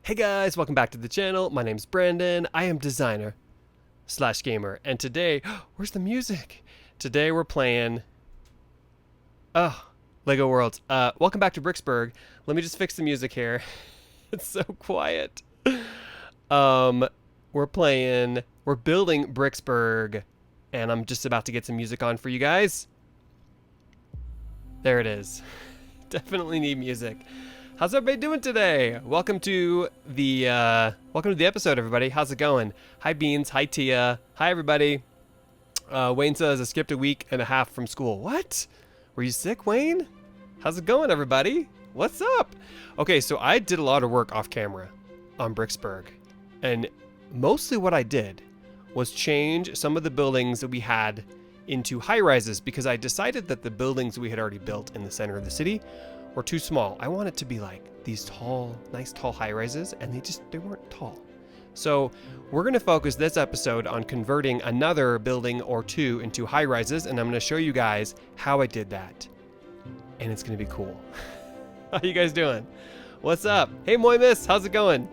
Hey guys, welcome back to the channel. My name's Brandon. I am designer slash gamer. And today, where's the music? Today we're playing, Lego Worlds. Welcome back to Bricksburg. Let me just fix the music here. It's so quiet. We're building Bricksburg. And I'm just about to get some music on for you guys. There it is. Definitely need music. How's everybody doing today? Welcome to the episode, everybody. How's it going? Hi, Beans. Hi, Tia. Hi, everybody. Wayne says I skipped a week and a half from school. What? Were you sick, Wayne? How's it going, everybody? What's up? Okay, so I did a lot of work off camera on Bricksburg, and mostly what I did was change some of the buildings that we had into high-rises because I decided that the buildings we had already built in the center of the city were too small. I want it to be like these tall, nice tall high-rises, and they weren't tall. So we're gonna focus this episode on converting another building or two into high-rises, and I'm gonna show you guys how I did that. And it's gonna be cool. How you guys doing? What's up? Hey Moimus, how's it going?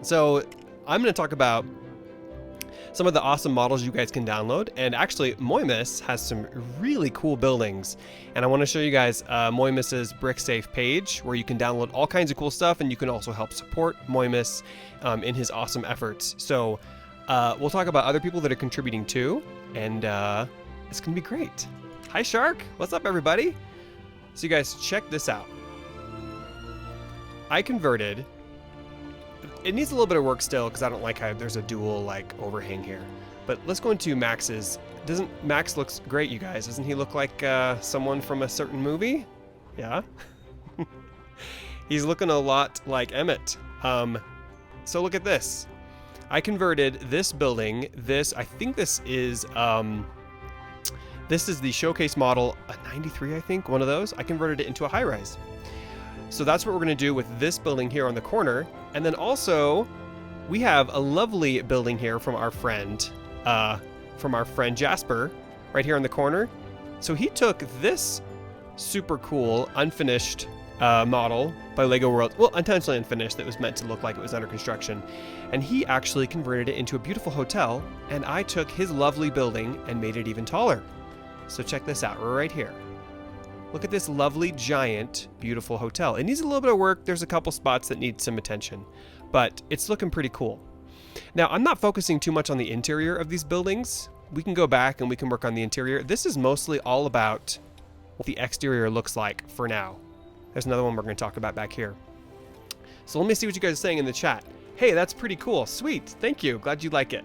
So I'm gonna talk about some of the awesome models you guys can download, and actually Moimus has some really cool buildings, and I want to show you guys Moimus's BrickSafe page where you can download all kinds of cool stuff, and you can also help support Moimus in his awesome efforts. So we'll talk about other people that are contributing too, and it's gonna be great. Hi Shark, what's up everybody? So you guys check this out. I converted. It needs a little bit of work still because I don't like how there's a dual like overhang here. But let's go into Max's. Max looks great, you guys. Doesn't he look like someone from a certain movie? Yeah. He's looking a lot like Emmett. So look at this. I converted this building. I think this is the showcase model, a 93, I think, one of those. I converted it into a high-rise. So that's what we're going to do with this building here on the corner. And then also, we have a lovely building here from our friend Jasper, right here on the corner. So he took this super cool, unfinished model by Lego World, well, intentionally unfinished, that was meant to look like it was under construction. And he actually converted it into a beautiful hotel, and I took his lovely building and made it even taller. So check this out, right here. Look at this lovely, giant, beautiful hotel. It needs a little bit of work. There's a couple spots that need some attention, but it's looking pretty cool. Now, I'm not focusing too much on the interior of these buildings. We can go back and we can work on the interior. This is mostly all about what the exterior looks like for now. There's another one we're going to talk about back here. So let me see what you guys are saying in the chat. Hey, that's pretty cool. Sweet. Thank you. Glad you like it.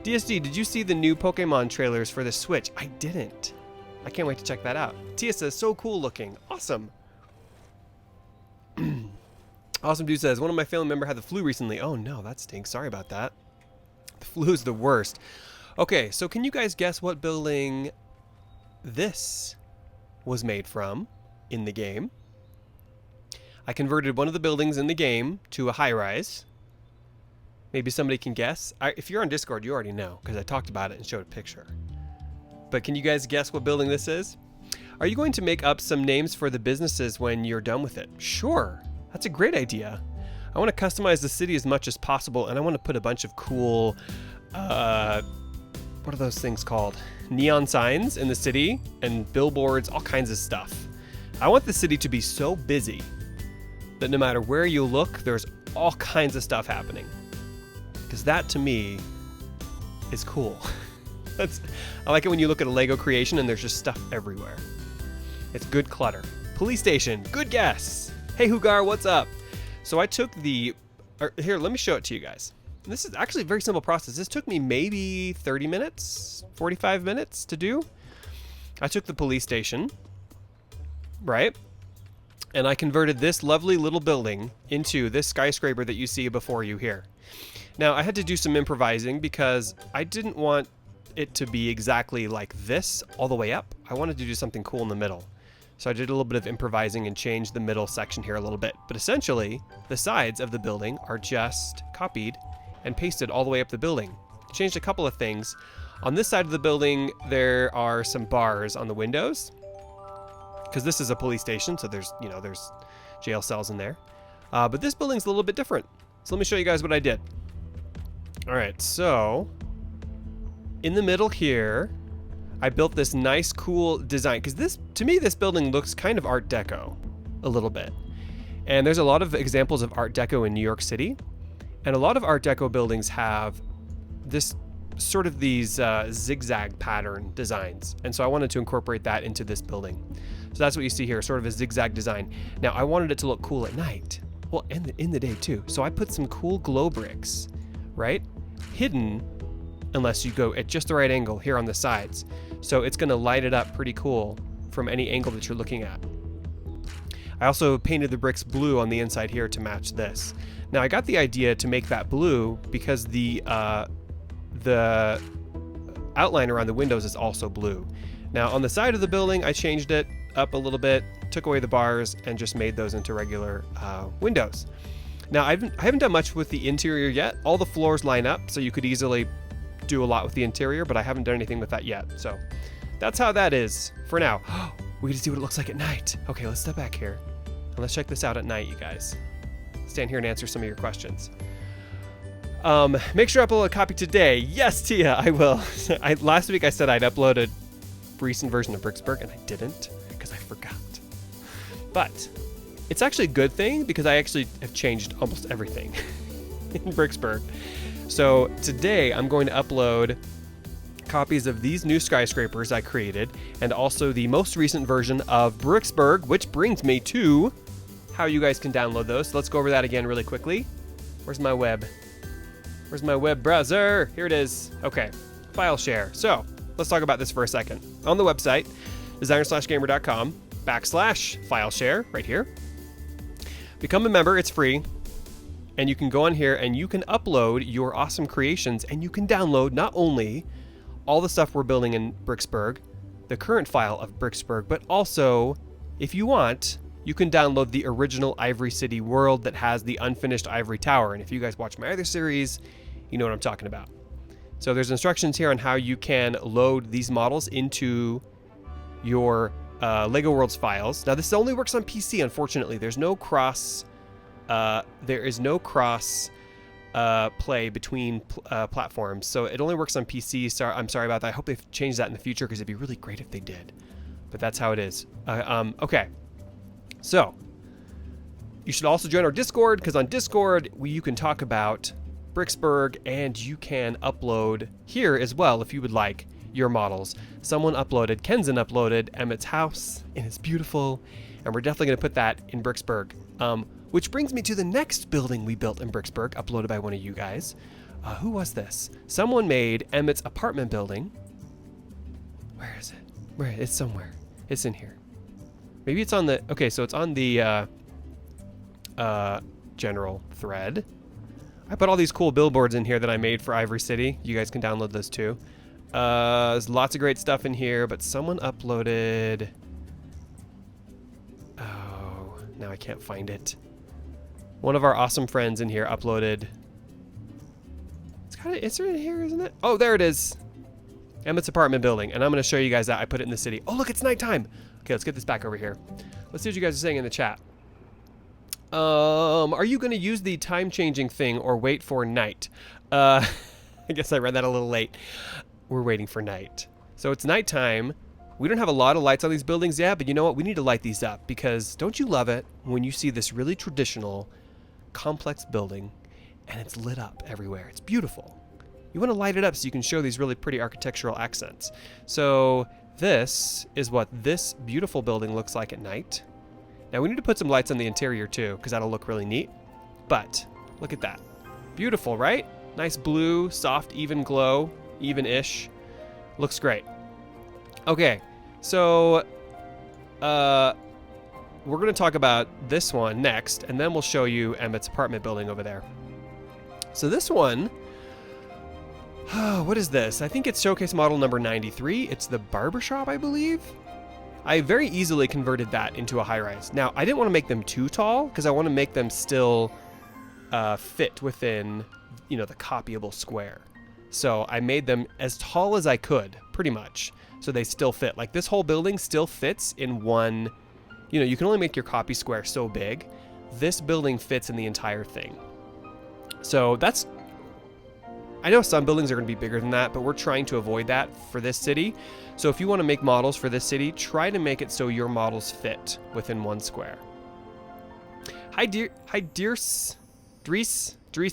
DSD, did you see the new Pokemon trailers for the Switch? I didn't. I can't wait to check that out. Tia says, so cool looking. Awesome. Awesome Dude says, one of my family member had the flu recently. Oh no, that stinks. Sorry about that. The flu is the worst. Okay, so can you guys guess what building this was made from in the game? I converted one of the buildings in the game to a high-rise. Maybe somebody can guess. If you're on Discord, you already know, because I talked about it and showed a picture. But can you guys guess what building this is? Are you going to make up some names for the businesses when you're done with it? Sure, that's a great idea. I want to customize the city as much as possible, and I want to put a bunch of cool, what are those things called? Neon signs in the city, and billboards, all kinds of stuff. I want the city to be so busy that no matter where you look, there's all kinds of stuff happening. Because that, to me, is cool. I like it when you look at a Lego creation and there's just stuff everywhere. It's good clutter. Police station, good guess. Hey Hugar, what's up? So I took here, let me show it to you guys. This is actually a very simple process. This took me maybe 30 minutes, 45 minutes to do. I took the police station, right? And I converted this lovely little building into this skyscraper that you see before you here. Now I had to do some improvising because I didn't want it to be exactly like this all the way up. I wanted to do something cool in the middle. So I did a little bit of improvising and changed the middle section here a little bit. But essentially, the sides of the building are just copied and pasted all the way up the building. Changed a couple of things. On this side of the building, there are some bars on the windows, because this is a police station, so there's jail cells in there. But this building's a little bit different. So let me show you guys what I did. All right, so in the middle here, I built this nice, cool design. Because to me, this building looks kind of Art Deco a little bit. And there's a lot of examples of Art Deco in New York City. And a lot of Art Deco buildings have this sort of these zigzag pattern designs. And so I wanted to incorporate that into this building. So that's what you see here, sort of a zigzag design. Now I wanted it to look cool at night. Well, and in the day too. So I put some cool glow bricks, right? Hidden, unless you go at just the right angle here on the sides. So it's gonna light it up pretty cool from any angle that you're looking at. I also painted the bricks blue on the inside here to match this. Now I got the idea to make that blue because the outline around the windows is also blue. Now on the side of the building, I changed it up a little bit, took away the bars, and just made those into regular windows. Now I haven't done much with the interior yet. All the floors line up, so you could easily do a lot with the interior, but I haven't done anything with that yet. So that's how that is for now. We get to see what it looks like at night. Okay, let's step back here. And let's check this out at night, you guys. Stand here and answer some of your questions. Make sure I upload a copy today. Yes, Tia, I will. Last week I said I'd upload a recent version of Bricksburg, and I didn't because I forgot. But it's actually a good thing because I actually have changed almost everything in Bricksburg. So today I'm going to upload copies of these new skyscrapers I created and also the most recent version of Bricksburg, which brings me to how you guys can download those. So let's go over that again really quickly. Where's my web? Where's my web browser? Here it is. Okay, file share. So let's talk about this for a second. On the website, designer/gamer.com/file share right here. Become a member, it's free. And you can go on here and you can upload your awesome creations and you can download not only all the stuff we're building in Bricksburg, the current file of Bricksburg, but also, if you want, you can download the original Ivory City world that has the unfinished Ivory Tower. And if you guys watch my other series, you know what I'm talking about. So there's instructions here on how you can load these models into your LEGO Worlds files. Now this only works on PC, unfortunately. There's no cross play between platforms, so it only works on PC. I'm sorry about that. I hope they've changed that in the future because it'd be really great if they did. But that's how it is. Okay, so you should also join our Discord because on Discord you can talk about Bricksburg and you can upload here as well if you would like your models. Someone uploaded, Kenzen uploaded Emmett's house and it's beautiful, and we're definitely going to put that in Bricksburg. Which brings me to the next building we built in Bricksburg, uploaded by one of you guys. Who was this? Someone made Emmett's apartment building. Where is it? Where? It's somewhere. It's in here. Maybe it's on the... Okay, so it's on the general thread. I put all these cool billboards in here that I made for Ivory City. You guys can download those too. There's lots of great stuff in here, but someone uploaded... Oh, now I can't find it. One of our awesome friends in here uploaded... It's in here, isn't it? Oh, there it is. Emmett's apartment building. And I'm going to show you guys that. I put it in the city. Oh, look, it's nighttime. Okay, let's get this back over here. Let's see what you guys are saying in the chat. Are you going to use the time-changing thing or wait for night? I guess I read that a little late. We're waiting for night. So it's nighttime. We don't have a lot of lights on these buildings yet, but you know what? We need to light these up because don't you love it when you see this really traditional, complex building and it's lit up everywhere? It's beautiful. You want to light it up so you can show these really pretty architectural accents. So this is what this beautiful building looks like at night. Now we need to put some lights on the interior too because that'll look really neat. But look at that. Beautiful, right? Nice blue, soft, even glow, even-ish. Looks great. Okay, so we're going to talk about this one next, and then we'll show you Emmett's apartment building over there. So this one, what is this? I think it's showcase model number 93. It's the barbershop, I believe. I very easily converted that into a high-rise. Now, I didn't want to make them too tall because I want to make them still fit within, you know, the copyable square. So I made them as tall as I could, pretty much, so they still fit. Like this whole building still fits in one, you know, you can only make your copy square so big, this building fits in the entire thing. So that's, I know some buildings are going to be bigger than that, but we're trying to avoid that for this city. So if you want to make models for this city, try to make it so your models fit within 1 square. Hi, Dries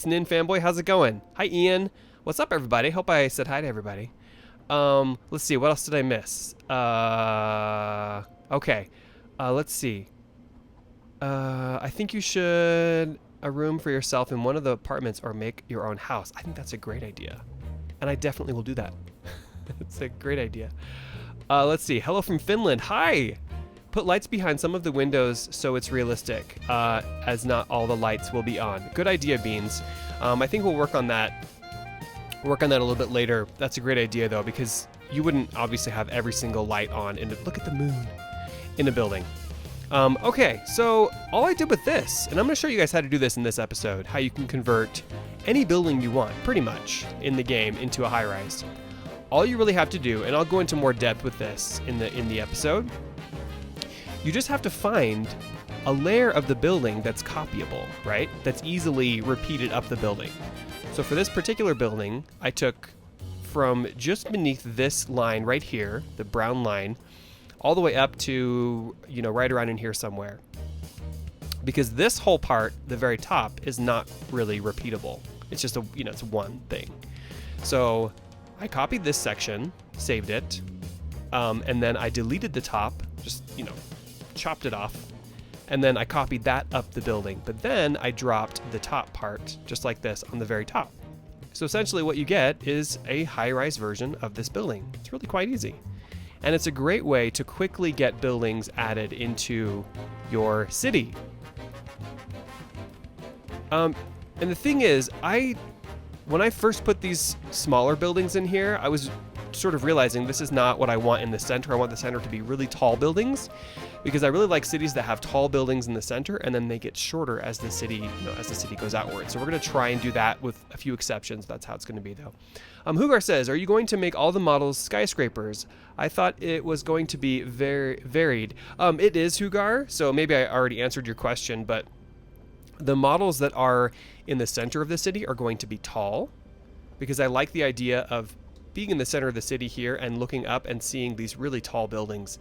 Nin fanboy, how's it going? Hi, Ian. What's up, everybody? Hope I said hi to everybody. Let's see, what else did I miss? Okay, let's see. I think you should a room for yourself in one of the apartments or make your own house. I think that's a great idea, and I definitely will do that. It's a great idea. Let's see. Hello from Finland. Hi. Put lights behind some of the windows so it's realistic, as not all the lights will be on. Good idea, Beans. I think we'll work on that. Work on that a little bit later. That's a great idea, though, because you wouldn't obviously have every single light on. And look at the moon in a building. Okay, so all I did with this, and I'm going to show you guys how to do this in this episode, how you can convert any building you want, pretty much, in the game into a high-rise. All you really have to do, and I'll go into more depth with this in the episode, you just have to find a layer of the building that's copyable, right? That's easily repeated up the building. So for this particular building, I took from just beneath this line right here, the brown line, all the way up to, you know, right around in here somewhere. Because this whole part, the very top, is not really repeatable. It's just it's one thing. So I copied this section, saved it, and then I deleted the top, just, chopped it off, and then I copied that up the building. But then I dropped the top part, just like this, on the very top. So essentially what you get is a high-rise version of this building. It's really quite easy. And it's a great way to quickly get buildings added into your city. And the thing is, when I first put these smaller buildings in here, I was sort of realizing this is not what I want in the center. I want the center to be really tall buildings, because I really like cities that have tall buildings in the center and then they get shorter as the city, goes outward. So we're going to try and do that with a few exceptions. That's how it's going to be, though. Hugar says, are you going to make all the models skyscrapers? I thought it was going to be very varied. It is, Hugar, so maybe I already answered your question, but the models that are in the center of the city are going to be tall, because I like the idea of being in the center of the city here and looking up and seeing these really tall buildings.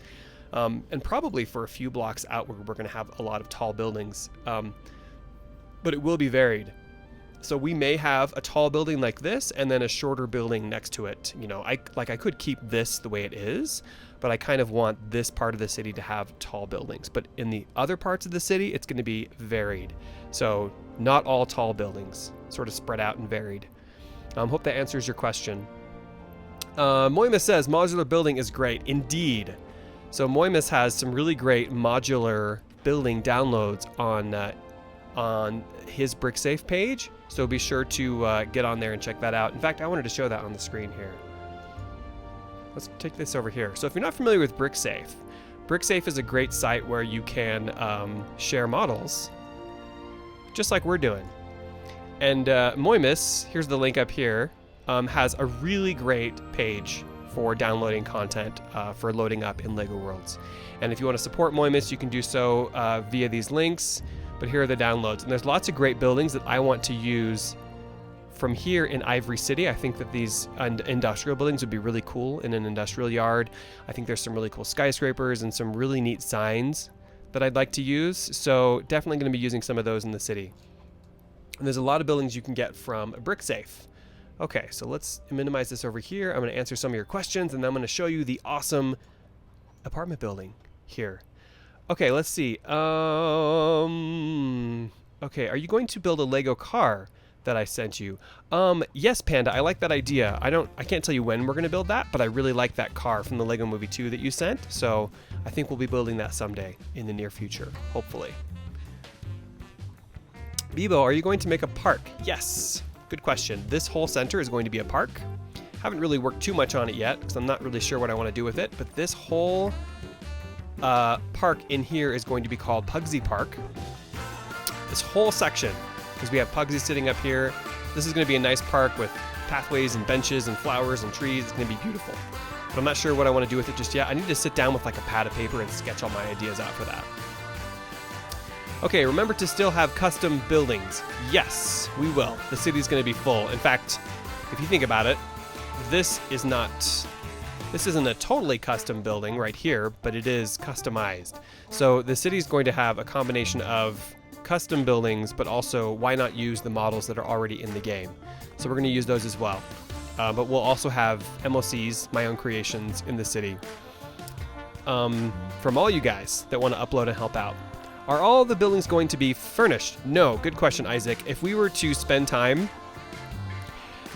And probably for a few blocks outward, we're going to have a lot of tall buildings, but it will be varied. So we may have a tall building like this and then a shorter building next to it. I could keep this the way it is, but I kind of want this part of the city to have tall buildings. But in the other parts of the city, it's going to be varied. So not all tall buildings, sort of spread out and varied. Hope that answers your question. Moimus says, modular building is great. Indeed. So Moimus has some really great modular building downloads on his BrickSafe page. So be sure to get on there and check that out. In fact, I wanted to show that on the screen here. Let's take this over here. So if you're not familiar with BrickSafe, BrickSafe is a great site where you can share models, just like we're doing. And Moimus, here's the link up here, has a really great page for downloading content for loading up in LEGO Worlds. And if you want to support Moimus, you can do so via these links. But here are the downloads. And there's lots of great buildings that I want to use from here in Ivory City. I think that these industrial buildings would be really cool in an industrial yard. I think there's some really cool skyscrapers and some really neat signs that I'd like to use. So definitely going to be using some of those in the city. And there's a lot of buildings you can get from BrickSafe. Okay, so let's minimize this over here. I'm going to answer some of your questions, and then I'm going to show you the awesome apartment building here. Okay, let's see. Okay, are you going to build a Lego car that I sent you? Yes, Panda, I like that idea. I can't tell you when we're going to build that, but I really like that car from the Lego Movie 2 that you sent. So I think we'll be building that someday in the near future, hopefully. Bebo, are you going to make a park? Yes. Good question. This whole center is going to be a park. Haven't really worked too much on it yet because I'm not really sure what I want to do with it, but this whole park in here is going to be called Pugsy Park. This whole section, because we have Pugsy sitting up here. This is going to be a nice park with pathways and benches and flowers and trees. It's going to be beautiful. But I'm not sure what I want to do with it just yet. I need to sit down with like a pad of paper and sketch all my ideas out for that. Okay, remember to still have custom buildings. Yes, we will. The city's going to be full. In fact, if you think about it, this isn't a totally custom building right here, but it is customized. So the city's going to have a combination of custom buildings, but also why not use the models that are already in the game? So we're going to use those as well. But we'll also have MOCs, my own creations, in the city. From all you guys that want to upload and help out. Are all the buildings going to be furnished? No. Good question, Isaac. If we were to spend time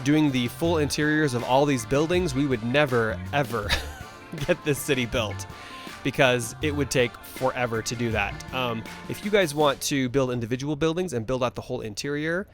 doing the full interiors of all these buildings, we would never, ever get this city built because it would take forever to do that. If you guys want to build individual buildings and build out the whole interior,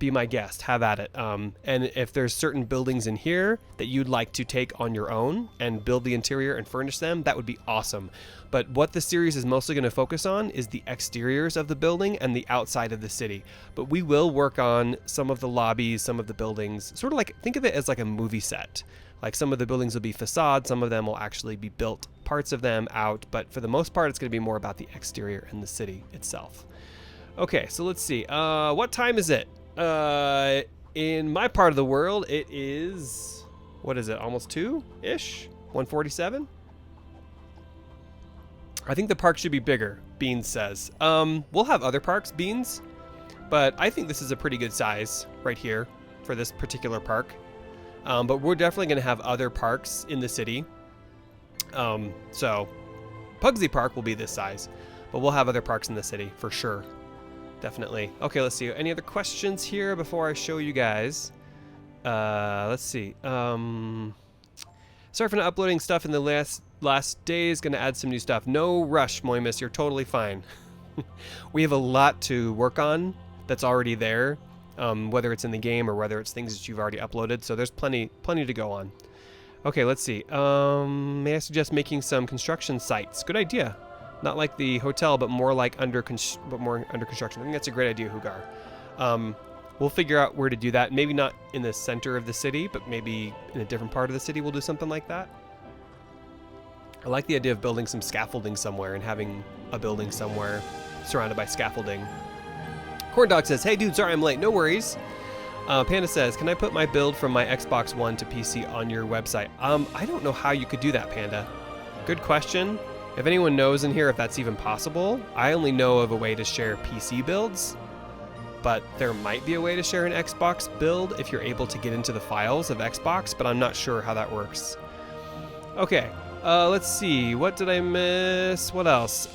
be my guest, have at it. And if there's certain buildings in here that you'd like to take on your own and build the interior and furnish them, that would be awesome. But what the series is mostly going to focus on is the exteriors of the building and the outside of the city. But we will work on some of the lobbies, some of the buildings, sort of like, think of it as like a movie set. Like some of the buildings will be facades, some of them will actually be built, parts of them out, but for the most part, it's going to be more about the exterior and the city itself. Okay, so let's see. What time is it? In my part of the world, it is, what is it, almost 2-ish? 1:47? I think the park should be bigger, Beans says. We'll have other parks, Beans, but I think this is a pretty good size right here for this particular park. But we're definitely going to have other parks in the city. So Pugsy Park will be this size, but we'll have other parks in the city for sure. Definitely. Okay, let's see. Any other questions here before I show you guys? Let's see. Sorry for not uploading stuff in the last days. Gonna add some new stuff. No rush, Moimus. You're totally fine. We have a lot to work on that's already there, whether it's in the game or whether it's things that you've already uploaded. So there's plenty to go on. Okay, let's see. May I suggest making some construction sites? Good idea. Not like the hotel, but more like under construction. I think that's a great idea, Hugar. We'll figure out where to do that. Maybe not in the center of the city, but maybe in a different part of the city we'll do something like that. I like the idea of building some scaffolding somewhere and having a building somewhere surrounded by scaffolding. Corn Dog says, hey dude, sorry I'm late. No worries. Panda says, can I put my build from my Xbox One to PC on your website? I don't know how you could do that, Panda. Good question. If anyone knows in here if that's even possible, I only know of a way to share PC builds, but there might be a way to share an Xbox build if you're able to get into the files of Xbox, but I'm not sure how that works. Okay, let's see. What did I miss? What else?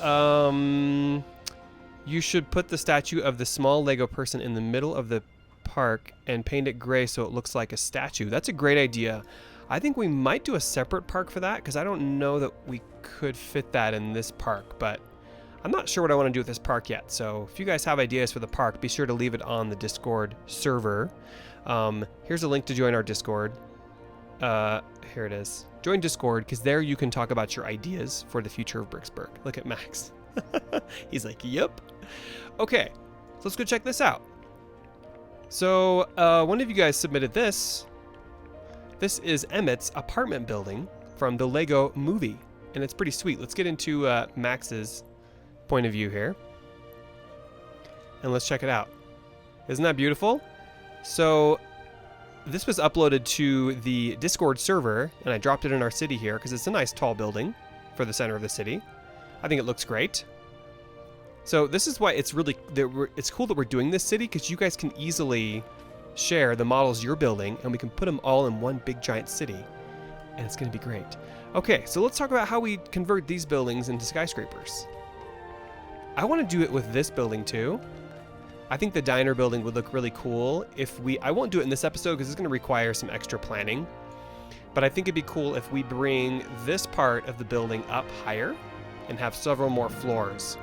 You should put the statue of the small Lego person in the middle of the park and paint it gray so it looks like a statue. That's a great idea. I think we might do a separate park for that because I don't know that we could fit that in this park, but I'm not sure what I want to do with this park yet. So if you guys have ideas for the park, be sure to leave it on the Discord server. Here's a link to join our Discord. Here it is. Join Discord because there you can talk about your ideas for the future of Bricksburg. Look at Max. He's like, yep. Okay, so let's go check this out. So one of you guys submitted this. This is Emmett's apartment building from the Lego movie, and it's pretty sweet. Let's get into Max's point of view here, and let's check it out. Isn't that beautiful? So this was uploaded to the Discord server, and I dropped it in our city here because it's a nice tall building for the center of the city. I think it looks great. So this is why it's really it's cool that we're doing this city, because you guys can easily share the models you're building and we can put them all in one big giant city, and it's going to be great. Okay, so let's talk about how we convert these buildings into skyscrapers. I want to do it with this building too. I think the diner building would look really cool if I won't do it in this episode because it's going to require some extra planning, but I think it'd be cool if we bring this part of the building up higher and have several more floors.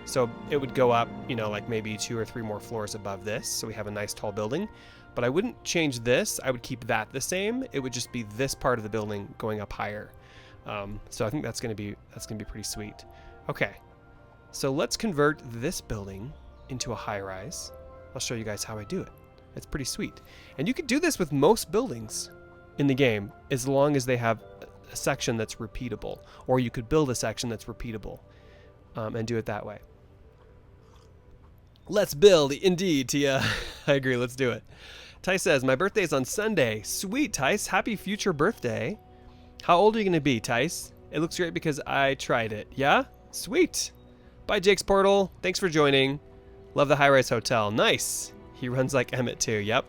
So it would go up, you know, like maybe 2 or 3 more floors above this, so we have a nice tall building. But I wouldn't change this. I would keep that the same. It would just be this part of the building going up higher. So I think that's going to be pretty sweet. Okay, so let's convert this building into a high-rise. I'll show you guys how I do it. It's pretty sweet, and you could do this with most buildings in the game as long as they have a section that's repeatable, or you could build a section that's repeatable and do it that way. Let's build. Indeed, Tia. I agree. Let's do it. Tice says, my birthday's on Sunday. Sweet, Tice. Happy future birthday. How old are you going to be, Tice? It looks great because I tried it. Yeah? Sweet. Bye, Jake's Portal. Thanks for joining. Love the high-rise hotel. Nice. He runs like Emmett too. Yep.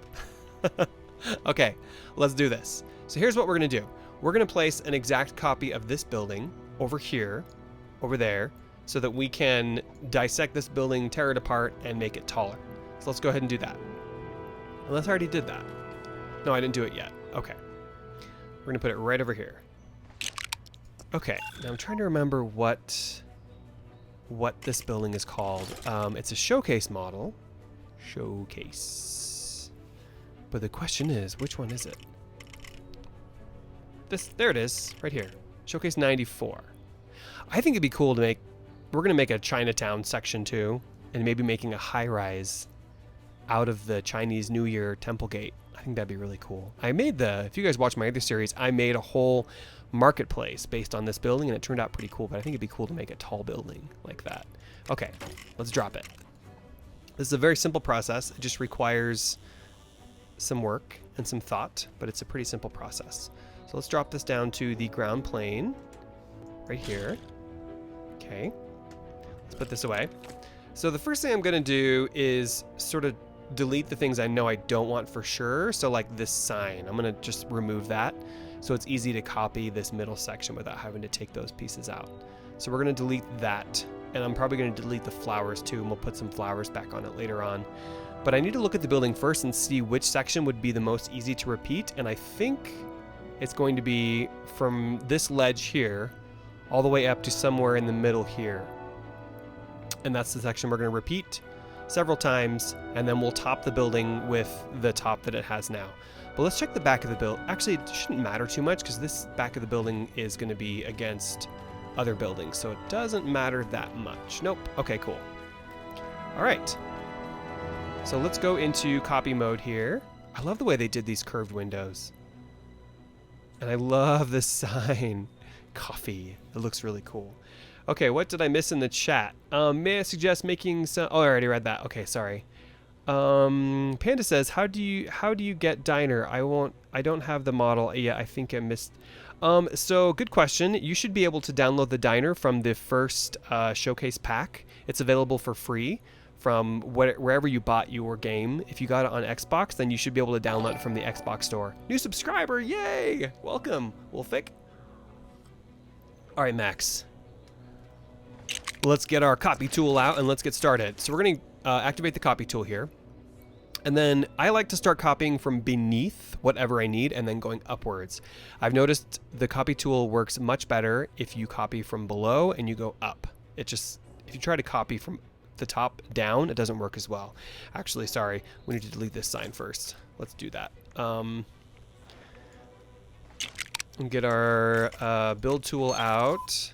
Okay, let's do this. So here's what we're going to do. We're going to place an exact copy of this building over here, over there, so that we can dissect this building, tear it apart, and make it taller. So let's go ahead and do that. Unless I already did that. No, I didn't do it yet. Okay. We're going to put it right over here. Okay, now I'm trying to remember what this building is called. It's a showcase model. Showcase. But the question is, which one is it? There it is, right here. Showcase 94. I think it'd be cool to make, we're going to make a Chinatown section too, and maybe making a high-rise out of the Chinese New Year Temple Gate. I think that'd be really cool. If you guys watch my other series, I made a whole marketplace based on this building, and it turned out pretty cool, but I think it'd be cool to make a tall building like that. Okay, let's drop it. This is a very simple process. It just requires some work and some thought, but it's a pretty simple process. So let's drop this down to the ground plane right here. Okay, let's put this away. So the first thing I'm gonna do is sort of delete the things I know I don't want for sure. So like this sign, I'm gonna just remove that. So it's easy to copy this middle section without having to take those pieces out. So we're gonna delete that, and I'm probably gonna delete the flowers too, and we'll put some flowers back on it later on. But I need to look at the building first and see which section would be the most easy to repeat, and I think it's going to be from this ledge here all the way up to somewhere in the middle here. And that's the section we're gonna repeat several times, and then we'll top the building with the top that it has now. But let's check the back of the build. Actually, it shouldn't matter too much because this back of the building is going to be against other buildings, so it doesn't matter that much. Nope. Okay, cool. All right. So let's go into copy mode here. I love the way they did these curved windows. And I love this sign. Coffee. It looks really cool. Okay, what did I miss in the chat? May I suggest making some... Oh, I already read that. Okay, sorry. Panda says, how do you get Diner? I don't have the model. Yeah, I think I missed. So good question. You should be able to download the Diner from the first showcase pack. It's available for free from wherever you bought your game. If you got it on Xbox, then you should be able to download it from the Xbox store. New subscriber, yay! Welcome, Wolfic. All right, Max. Let's get our copy tool out and let's get started. So we're going to activate the copy tool here. And then I like to start copying from beneath whatever I need and then going upwards. I've noticed the copy tool works much better if you copy from below and you go up. If you try to copy from the top down, it doesn't work as well. Actually, sorry, we need to delete this sign first. Let's do that. Get our build tool out,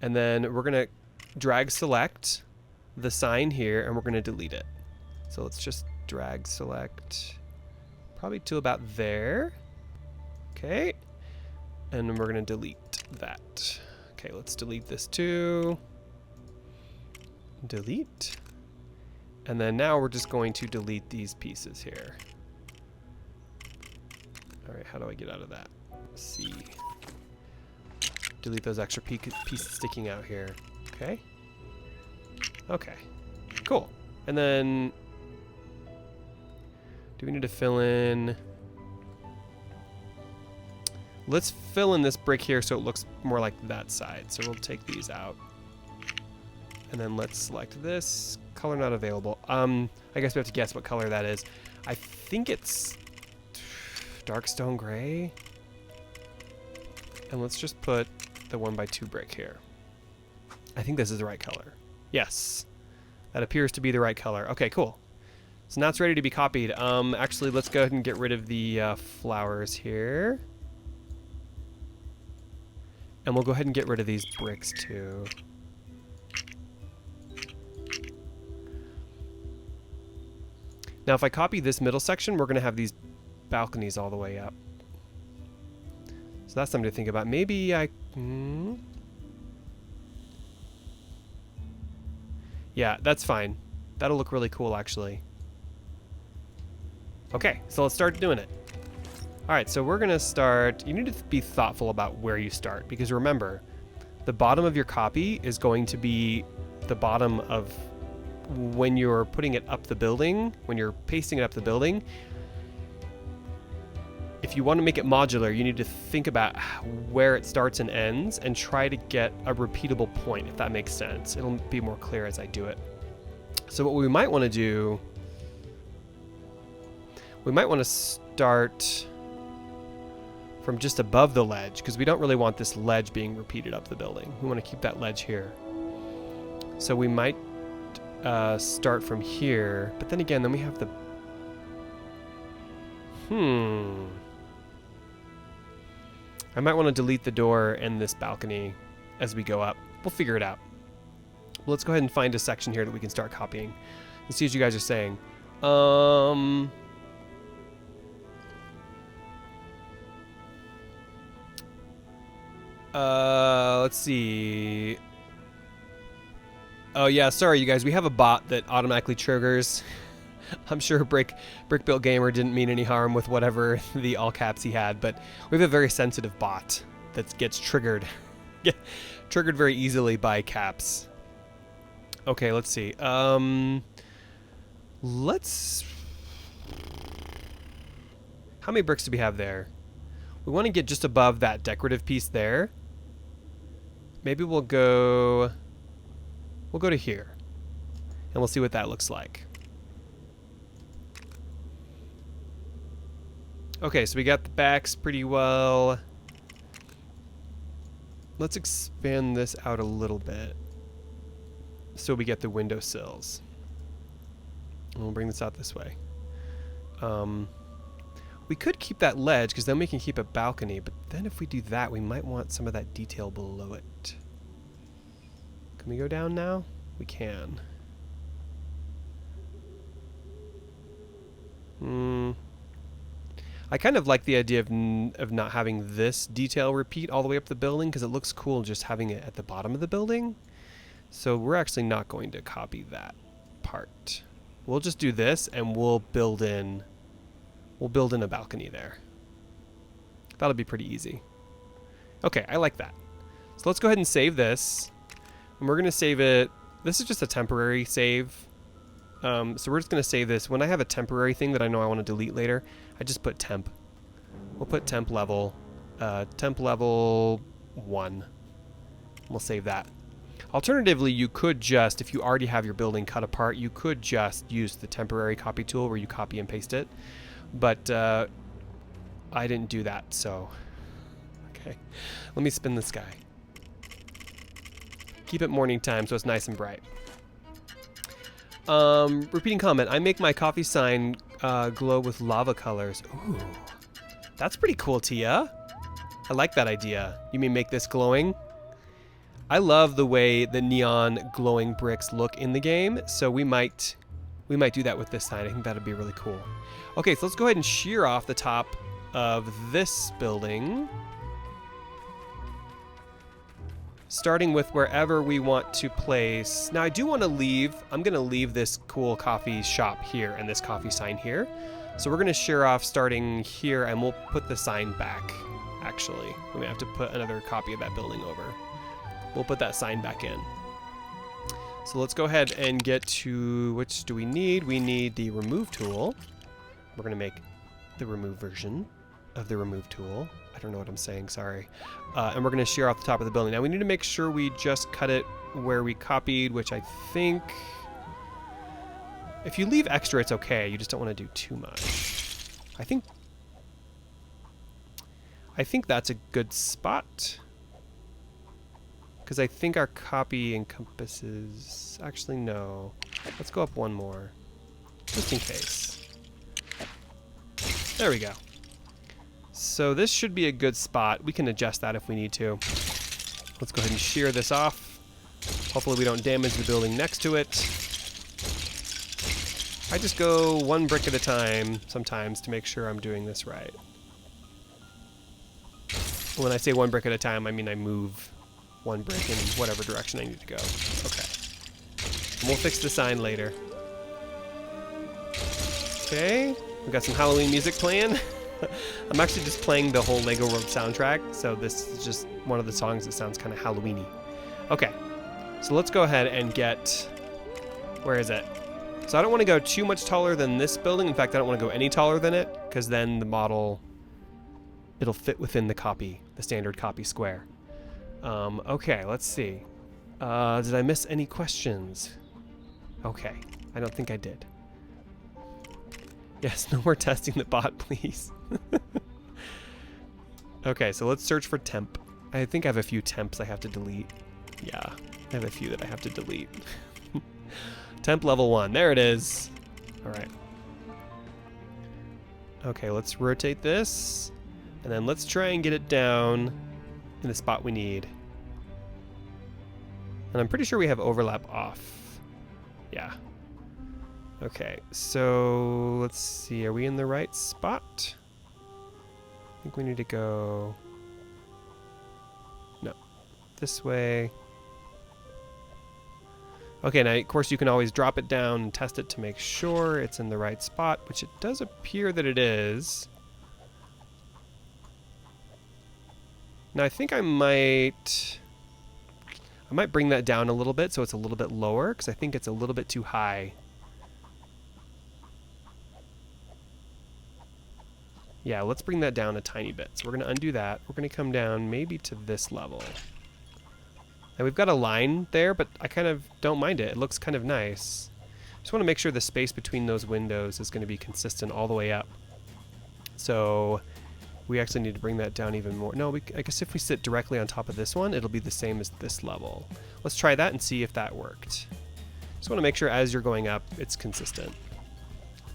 and then we're gonna drag select the sign here and we're gonna delete it. So let's just drag select probably to about there. Okay, and then we're gonna delete that. Okay, let's delete this too. Delete. And then now we're just going to delete these pieces here. All right, how do I get out of that? C. Delete those extra pieces sticking out here. Okay. Okay. Cool. And then do we need to fill in? Let's fill in this brick here so it looks more like that side. So we'll take these out. And then let's select this. Color not available. I guess we have to guess what color that is. I think it's dark stone gray. And let's just put the 1x2 brick here. I think this is the right color. Yes. That appears to be the right color. Okay, cool. So now it's ready to be copied. Actually, let's go ahead and get rid of the flowers here. And we'll go ahead and get rid of these bricks too. Now, if I copy this middle section, we're going to have these balconies all the way up. So that's something to think about. Maybe I... Yeah, that's fine. That'll look really cool, actually. Okay, so let's start doing it. All right, so we're gonna start. You need to be thoughtful about where you start, because remember, the bottom of your copy is going to be the bottom of when you're putting it up the building, when you're pasting it up the building. If you want to make it modular, you need to think about where it starts and ends and try to get a repeatable point, if that makes sense. It'll be more clear as I do it. So what we might want to do, we might want to start from just above the ledge, because we don't really want this ledge being repeated up the building. We want to keep that ledge here. So we might start from here, but then again, then we have the... I might want to delete the door and this balcony as we go up. We'll figure it out. Well, let's go ahead and find a section here that we can start copying and see what you guys are saying. Let's see. Oh yeah, sorry you guys. We have a bot that automatically triggers. I'm sure Brick Built Gamer didn't mean any harm with whatever the all caps he had, but we have a very sensitive bot that gets triggered. Triggered very easily by caps. Okay, let's see. Let's... How many bricks do we have there? We want to get just above that decorative piece there. Maybe we'll go to here, and we'll see what that looks like. Okay, so we got the backs pretty well. Let's expand this out a little bit so we get the windowsills. And we'll bring this out this way. We could keep that ledge, because then we can keep a balcony, but then if we do that, we might want some of that detail below it. Can we go down now? We can. I kind of like the idea of not having this detail repeat all the way up the building, because it looks cool just having it at the bottom of the building. So we're actually not going to copy that part. We'll just do this, and we'll build in a balcony there. That'll be pretty easy. Okay, I like that. So let's go ahead and save this. And we're going to save it. This is just a temporary save. So we're just going to save this. When I have a temporary thing that I know I want to delete later, I just put temp. We'll put temp level 1. We'll save that. Alternatively, you could just, if you already have your building cut apart, you could just use the temporary copy tool where you copy and paste it. But I didn't do that, so... Okay. Let me spin this guy. Keep it morning time so it's nice and bright. Repeating comment. I make my coffee sign glow with lava colors. Ooh. That's pretty cool, Tia. I like that idea. You mean make this glowing? I love the way the neon glowing bricks look in the game, so we might do that with this sign. I think that'd be really cool. Okay, so let's go ahead and shear off the top of this building, starting with wherever we want to place. Now I do want to leave, I'm going to leave this cool coffee shop here and this coffee sign here. So we're going to shear off starting here, and we'll put the sign back, actually. We may have to put another copy of that building over. We'll put that sign back in. So let's go ahead and get to, which do we need? We need the remove tool. We're going to make the remove version of the remove tool. I don't know what I'm saying, sorry. And we're going to shear off the top of the building. Now we need to make sure we just cut it where we copied, which I think... If you leave extra, it's okay. You just don't want to do too much. I think that's a good spot. Because I think our copy encompasses... Actually, no. Let's go up one more. Just in case. There we go. So this should be a good spot. We can adjust that if we need to. Let's go ahead and shear this off. Hopefully we don't damage the building next to it. I just go one brick at a time sometimes to make sure I'm doing this right. When I say one brick at a time, I mean I move one brick in whatever direction I need to go. Okay. And we'll fix the sign later. Okay, we got some Halloween music playing. I'm actually just playing the whole Lego World soundtrack, so this is just one of the songs that sounds kind of Halloween-y. Okay, so let's go ahead and get... Where is it? So I don't want to go too much taller than this building. In fact, I don't want to go any taller than it, because then the model, it'll fit within the copy, the standard copy square. Okay, let's see. Did I miss any questions? Okay, I don't think I did. Yes, no more testing the bot, please. Okay, so let's search for temp. I think I have a few temps I have to delete. Yeah, I have a few that I have to delete. Temp level 1, there it is. All right. Okay, let's rotate this. And then let's try and get it down in the spot we need. And I'm pretty sure we have overlap off. Yeah. Okay, so let's see. Are we in the right spot? I think we need to go... No. This way. Okay, now of course you can always drop it down and test it to make sure it's in the right spot, which it does appear that it is. Now I think I might bring that down a little bit so it's a little bit lower, because I think it's a little bit too high. Yeah, let's bring that down a tiny bit. So we're going to undo that. We're going to come down maybe to this level. Now we've got a line there, but I kind of don't mind it. It looks kind of nice. Just want to make sure the space between those windows is going to be consistent all the way up. So we actually need to bring that down even more. No, I guess if we sit directly on top of this one, it'll be the same as this level. Let's try that and see if that worked. Just want to make sure as you're going up, it's consistent.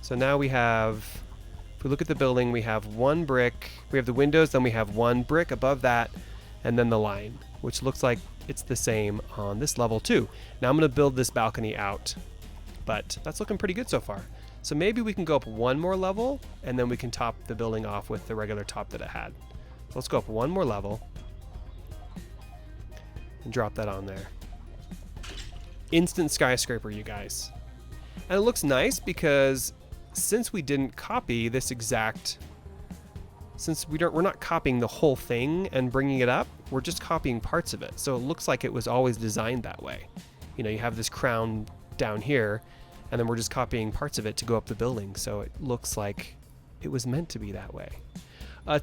So now we have... If we look at the building, we have one brick, we have the windows, then we have one brick above that, and then the line, which looks like it's the same on this level too. Now I'm going to build this balcony out, but that's looking pretty good so far. So maybe we can go up one more level, and then we can top the building off with the regular top that it had. So let's go up one more level, and drop that on there. Instant skyscraper, you guys. And it looks nice because since we didn't copy this exact, since we're not copying the whole thing and bringing it up, we're just copying parts of it. So it looks like it was always designed that way. You know, you have this crown down here, and then we're just copying parts of it to go up the building. So it looks like it was meant to be that way.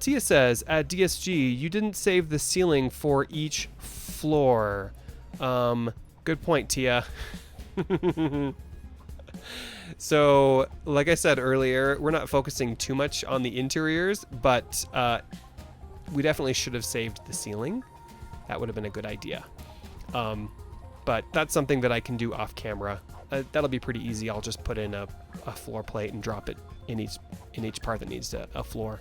Tia says, at DSG, you didn't save the ceiling for each floor. Good point, Tia. So, like I said earlier, we're not focusing too much on the interiors, but we definitely should have saved the ceiling. That would have been a good idea. But that's something that I can do off camera. That'll be pretty easy. I'll just put in a floor plate and drop it in each part that needs a floor.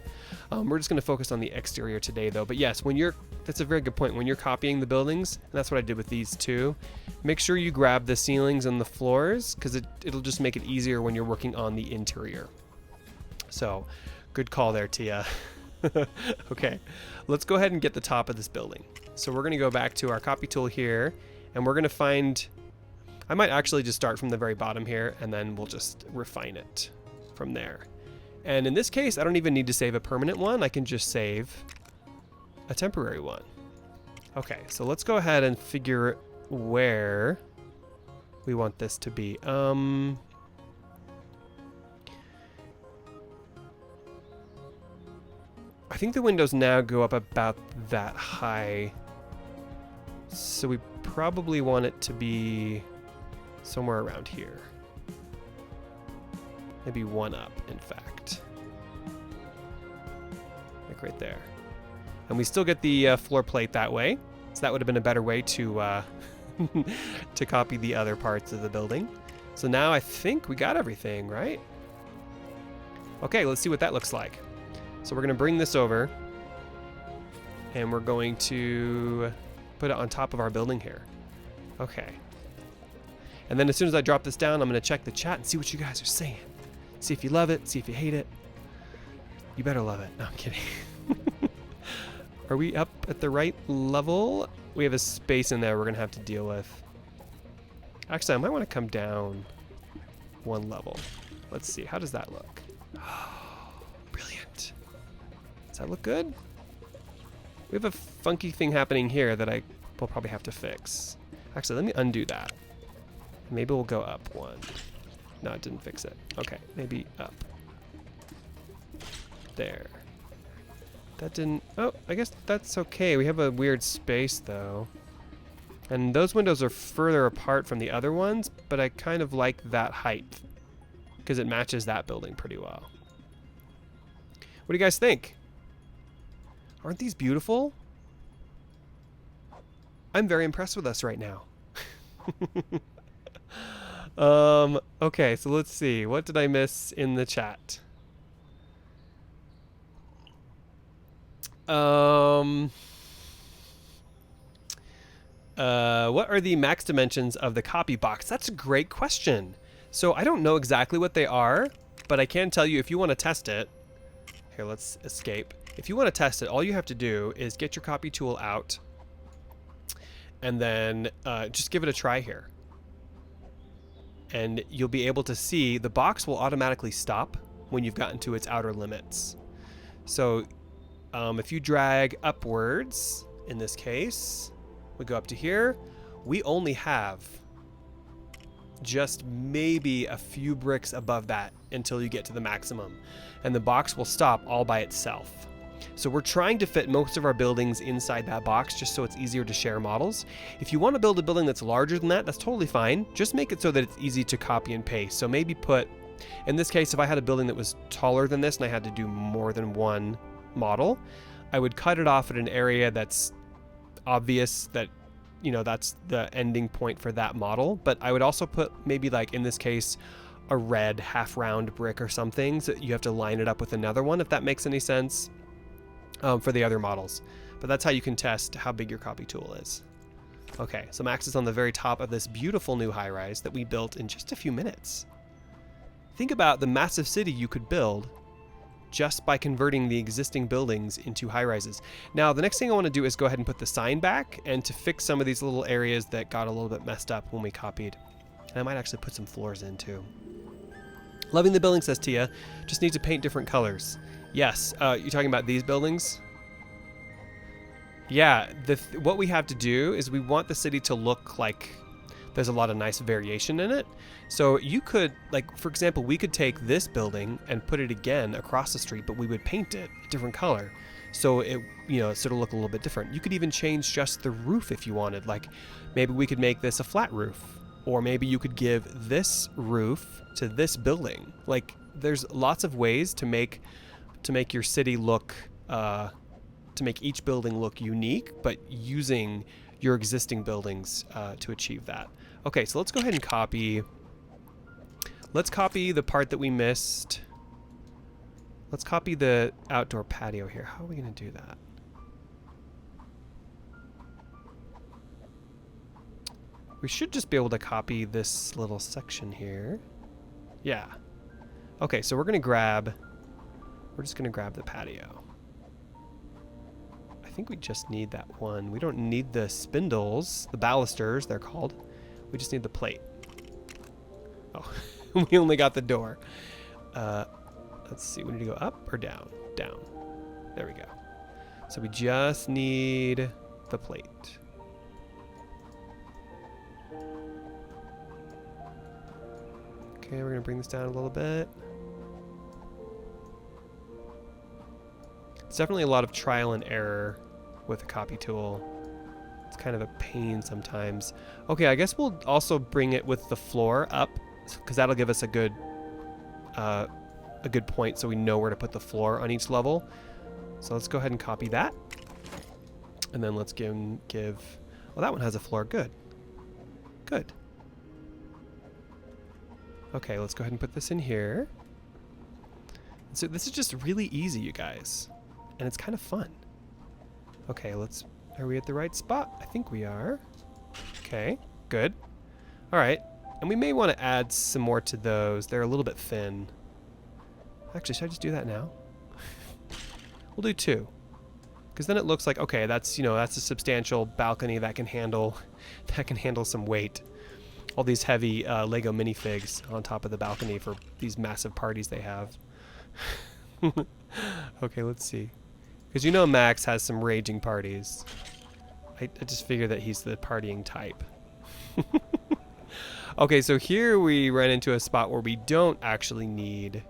We're just going to focus on the exterior today, though. But yes, that's a very good point. When you're copying the buildings, and that's what I did with these two, make sure you grab the ceilings and the floors, because it'll just make it easier when you're working on the interior. So, good call there, Tia. Okay, let's go ahead and get the top of this building. So we're going to go back to our copy tool here, and we're going to find... I might actually just start from the very bottom here, and then we'll just refine it from there. And in this case, I don't even need to save a permanent one. I can just save a temporary one. Okay, so let's go ahead and figure where we want this to be. I think the windows now go up about that high. So we probably want it to be somewhere around here. Maybe one up, in fact. Like right there. And we still get the floor plate that way. So that would have been a better way to to copy the other parts of the building. So now I think we got everything, right? Okay, let's see what that looks like. So we're going to bring this over, and we're going to put it on top of our building here. Okay. And then as soon as I drop this down, I'm going to check the chat and see what you guys are saying. See if you love it, see if you hate it. You better love it. No, I'm kidding. Are we up at the right level? We have a space in there we're going to have to deal with. Actually, I might want to come down one level. Let's see. How does that look? Brilliant. Does that look good? We have a funky thing happening here that I will probably have to fix. Actually, let me undo that. Maybe we'll go up one. No, it didn't fix it. Okay, maybe up. There. That didn't... Oh, I guess that's okay. We have a weird space, though. And those windows are further apart from the other ones, but I kind of like that height because it matches that building pretty well. What do you guys think? Aren't these beautiful? I'm very impressed with us right now. Okay, so let's see. What did I miss in the chat? What are the max dimensions of the copy box? That's a great question. So I don't know exactly what they are, but I can tell you if you want to test it. Here, let's escape. If you want to test it, all you have to do is get your copy tool out and then just give it a try here. And you'll be able to see the box will automatically stop when you've gotten to its outer limits. So if you drag upwards, in this case, we go up to here, we only have just maybe a few bricks above that until you get to the maximum. And the box will stop all by itself. So we're trying to fit most of our buildings inside that box just so it's easier to share models. If you want to build a building that's larger than that, that's totally fine. Just make it so that it's easy to copy and paste. So maybe put, in this case, if I had a building that was taller than this and I had to do more than one model, I would cut it off at an area that's obvious that, you know, that's the ending point for that model. But I would also put maybe, like in this case, a red half round brick or something, so you have to line it up with another one, if that makes any sense, for the other models. But that's how you can test how big your copy tool is. Okay, so Max is on the very top of this beautiful new high-rise that we built in just a few minutes. Think about the massive city you could build just by converting the existing buildings into high-rises. Now, the next thing I want to do is go ahead and put the sign back and to fix some of these little areas that got a little bit messed up when we copied. And I might actually put some floors in too. Loving the building, says Tia. Just need to paint different colors. Yes, you're talking about these buildings? Yeah, what we have to do is we want the city to look like there's a lot of nice variation in it. So you could, like, for example, we could take this building and put it again across the street, but we would paint it a different color. So it, you know, sort of look a little bit different. You could even change just the roof if you wanted. Like, maybe we could make this a flat roof. Or maybe you could give this roof to this building. Like, there's lots of ways to make your city look, to make each building look unique, but using your existing buildings to achieve that. Okay, so let's go ahead and copy. Let's copy the part that we missed. Let's copy the outdoor patio here. How are we going to do that? We should just be able to copy this little section here. Yeah. Okay, so we're just going to grab the patio. I think we just need that one. We don't need the spindles, the balusters, they're called. We just need the plate. Oh, we only got the door. Let's see, we need to go up or down? Down. There we go. So we just need the plate. Okay, we're going to bring this down a little bit. It's definitely a lot of trial and error with the copy tool. It's kind of a pain sometimes. Okay, I guess we'll also bring it with the floor up, because that'll give us a good point so we know where to put the floor on each level. So let's go ahead and copy that. And then let's give, well, that one has a floor. Good. Good. Okay, let's go ahead and put this in here. So this is just really easy, you guys. And it's kind of fun. Okay, are we at the right spot? I think we are. Okay, good. All right, and we may want to add some more to those. They're a little bit thin. Actually, should I just do that now? We'll do 2. Because then it looks like, okay, that's a substantial balcony that can handle some weight. all these heavy Lego minifigs on top of the balcony for these massive parties they have. Okay, let's see. Because you know Max has some raging parties. I just figure that he's the partying type. Okay, so here we ran into a spot where we don't actually need...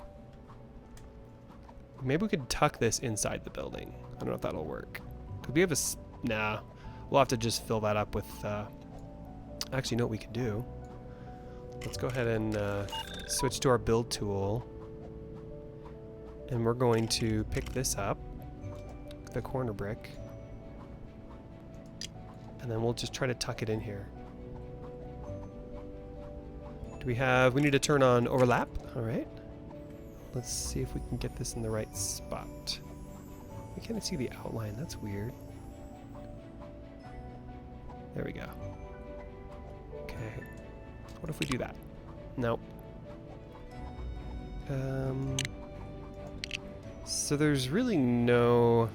Maybe we could tuck this inside the building. I don't know if that'll work. Could we have a... Nah. We'll have to just fill that up with... Actually, you know what we can do? Let's go ahead and switch to our build tool. And we're going to pick this up. The corner brick. And then we'll just try to tuck it in here. Do we have... We need to turn on overlap. Alright. Let's see if we can get this in the right spot. We can't see the outline. That's weird. There we go. Okay. What if we do that? Nope. So there's really no...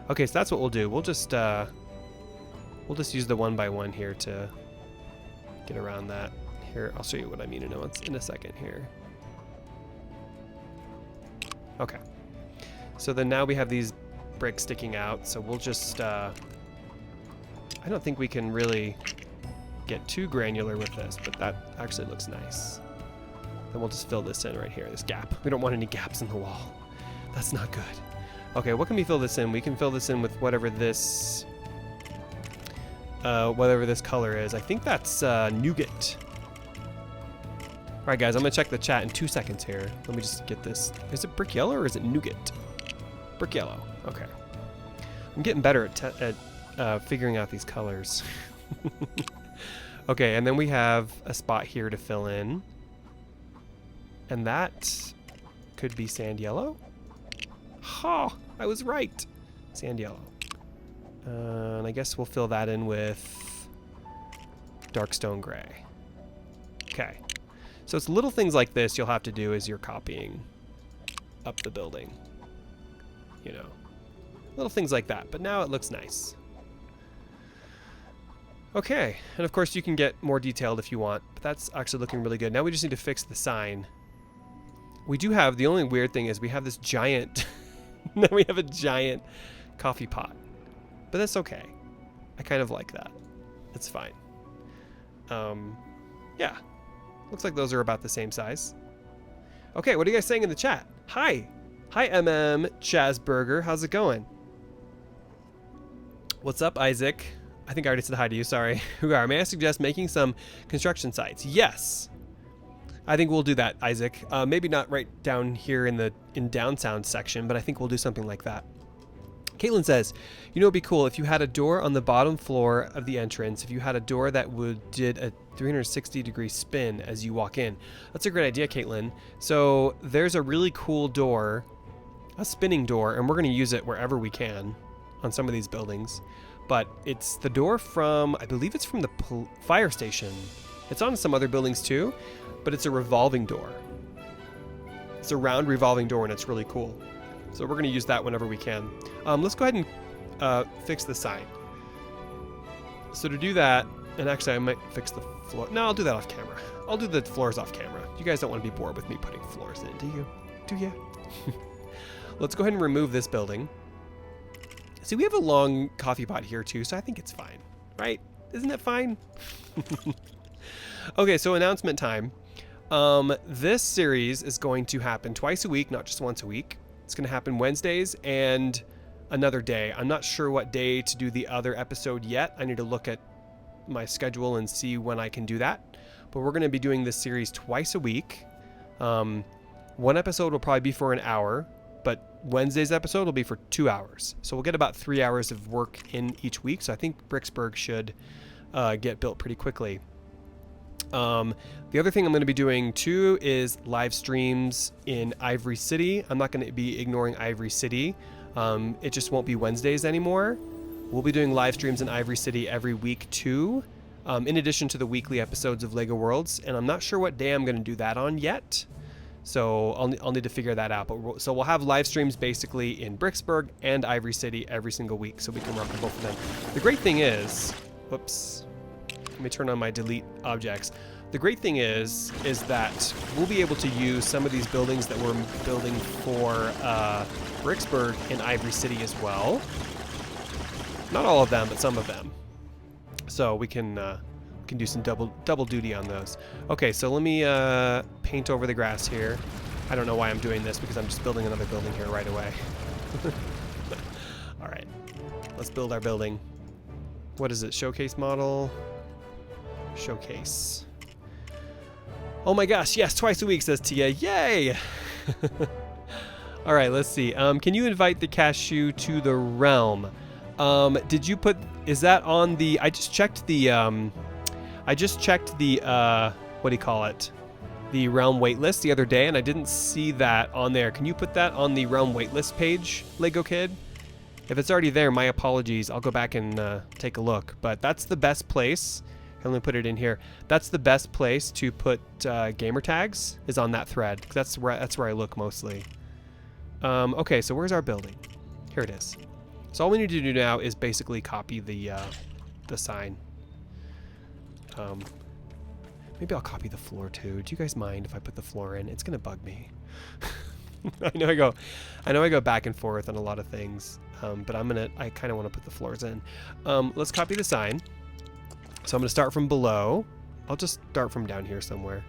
Okay, so that's what we'll do. We'll just use the 1x1 here to get around that. Here, I'll show you what I mean in a second here. Okay. So then now we have these bricks sticking out, so we'll just... I don't think we can really get too granular with this, but that actually looks nice. Then we'll just fill this in right here, this gap. We don't want any gaps in the wall. That's not good. Okay, what can we fill this in? We can fill this in with whatever this color is. I think that's nougat. All right, guys, I'm gonna check the chat in 2 seconds here. Let me just get this. Is it brick yellow or is it nougat? Brick yellow. Okay. I'm getting better at figuring out these colors. Okay, and then we have a spot here to fill in. And that could be sand yellow. Ha! Oh, I was right. Sand yellow. And I guess we'll fill that in with dark stone gray. Okay. So it's little things like this you'll have to do as you're copying up the building. You know, little things like that. But now it looks nice. Okay, and of course you can get more detailed if you want, but that's actually looking really good. Now we just need to fix the sign. We do have, the only weird thing is we have this giant, now we have a giant coffee pot. But that's okay. I kind of like that. It's fine. Yeah. Looks like those are about the same size. Okay, what are you guys saying in the chat? Hi. Hi, Jasper. How's it going? What's up, Isaac? I think I already said hi to you, sorry. Hugar, may I suggest making some construction sites? Yes. I think we'll do that, Isaac. Maybe not right down here in downtown section, but I think we'll do something like that. Caitlin says, you know, it'd be cool if you had a door on the bottom floor of the entrance, if you had a door that did a 360-degree spin as you walk in. That's a great idea, Caitlin. So there's a really cool door, a spinning door, and we're going to use it wherever we can on some of these buildings. But it's the door from, I believe it's from the fire station. It's on some other buildings too, but it's a revolving door. It's a round revolving door and it's really cool. So we're going to use that whenever we can. Let's go ahead and fix the sign. So to do that, and actually I might fix the floor. No, I'll do that off camera. I'll do the floors off camera. You guys don't want to be bored with me putting floors in, do you? Do you? Let's go ahead and remove this building. See, we have a long coffee pot here too, so I think it's fine, right? Isn't it fine? Okay, so announcement time. This series is going to happen twice a week, not just once a week. It's going to happen Wednesdays and another day. I'm not sure what day to do the other episode yet. I need to look at my schedule and see when I can do that. But we're going to be doing this series twice a week. One episode will probably be for an hour, but Wednesday's episode will be for 2 hours. So we'll get about 3 hours of work in each week. So I think Bricksburg should get built pretty quickly. The other thing I'm going to be doing too is live streams in Ivory City. I'm not going to be ignoring Ivory City. It just won't be Wednesdays anymore. We'll be doing live streams in Ivory City every week too, in addition to the weekly episodes of LEGO Worlds. And I'm not sure what day I'm going to do that on yet. So I'll need to figure that out. But so we'll have live streams basically in Bricksburg and Ivory City every single week, so we can work on both of them. The great thing is, whoops. Let me turn on my delete objects. The great thing is that we'll be able to use some of these buildings that we're building for Bricksburg in Ivory City as well. Not all of them, but some of them. So we can do some double duty on those. Okay, so let me paint over the grass here. I don't know why I'm doing this because I'm just building another building here right away. All right, let's build our building. What is it? Showcase model. Showcase. Oh my gosh, yes, twice a week, says Tia. Yay! All right, let's see. Can you invite the cashew to the realm? Did you put, is that on the, I just checked the, what do you call it? The realm waitlist the other day, and I didn't see that on there. Can you put that on the realm waitlist page, Lego Kid? If it's already there, my apologies. I'll go back and take a look. But that's the best place. Let me put it in here. That's the best place to put gamer tags, is on that thread. That's where I look mostly. Okay, so where's our building? Here it is. So all we need to do now is basically copy the sign. Maybe I'll copy the floor too. Do you guys mind if I put the floor in? It's gonna bug me. I know I go back and forth on a lot of things, but I kind of want to put the floors in. Let's copy the sign. So I'm gonna start from below. I'll just start from down here somewhere.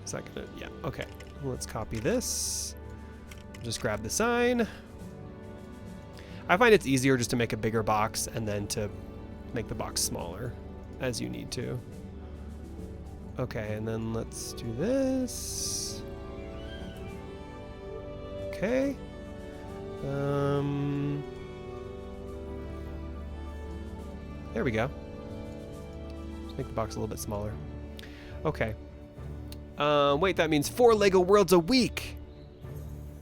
Is that gonna? Yeah. Okay. Let's copy this. Just grab the sign. I find it's easier just to make a bigger box and then to make the box smaller as you need to. Okay, and then let's do this. Okay. There we go. Just make the box a little bit smaller. Okay. Wait, that means 4 Lego Worlds a week.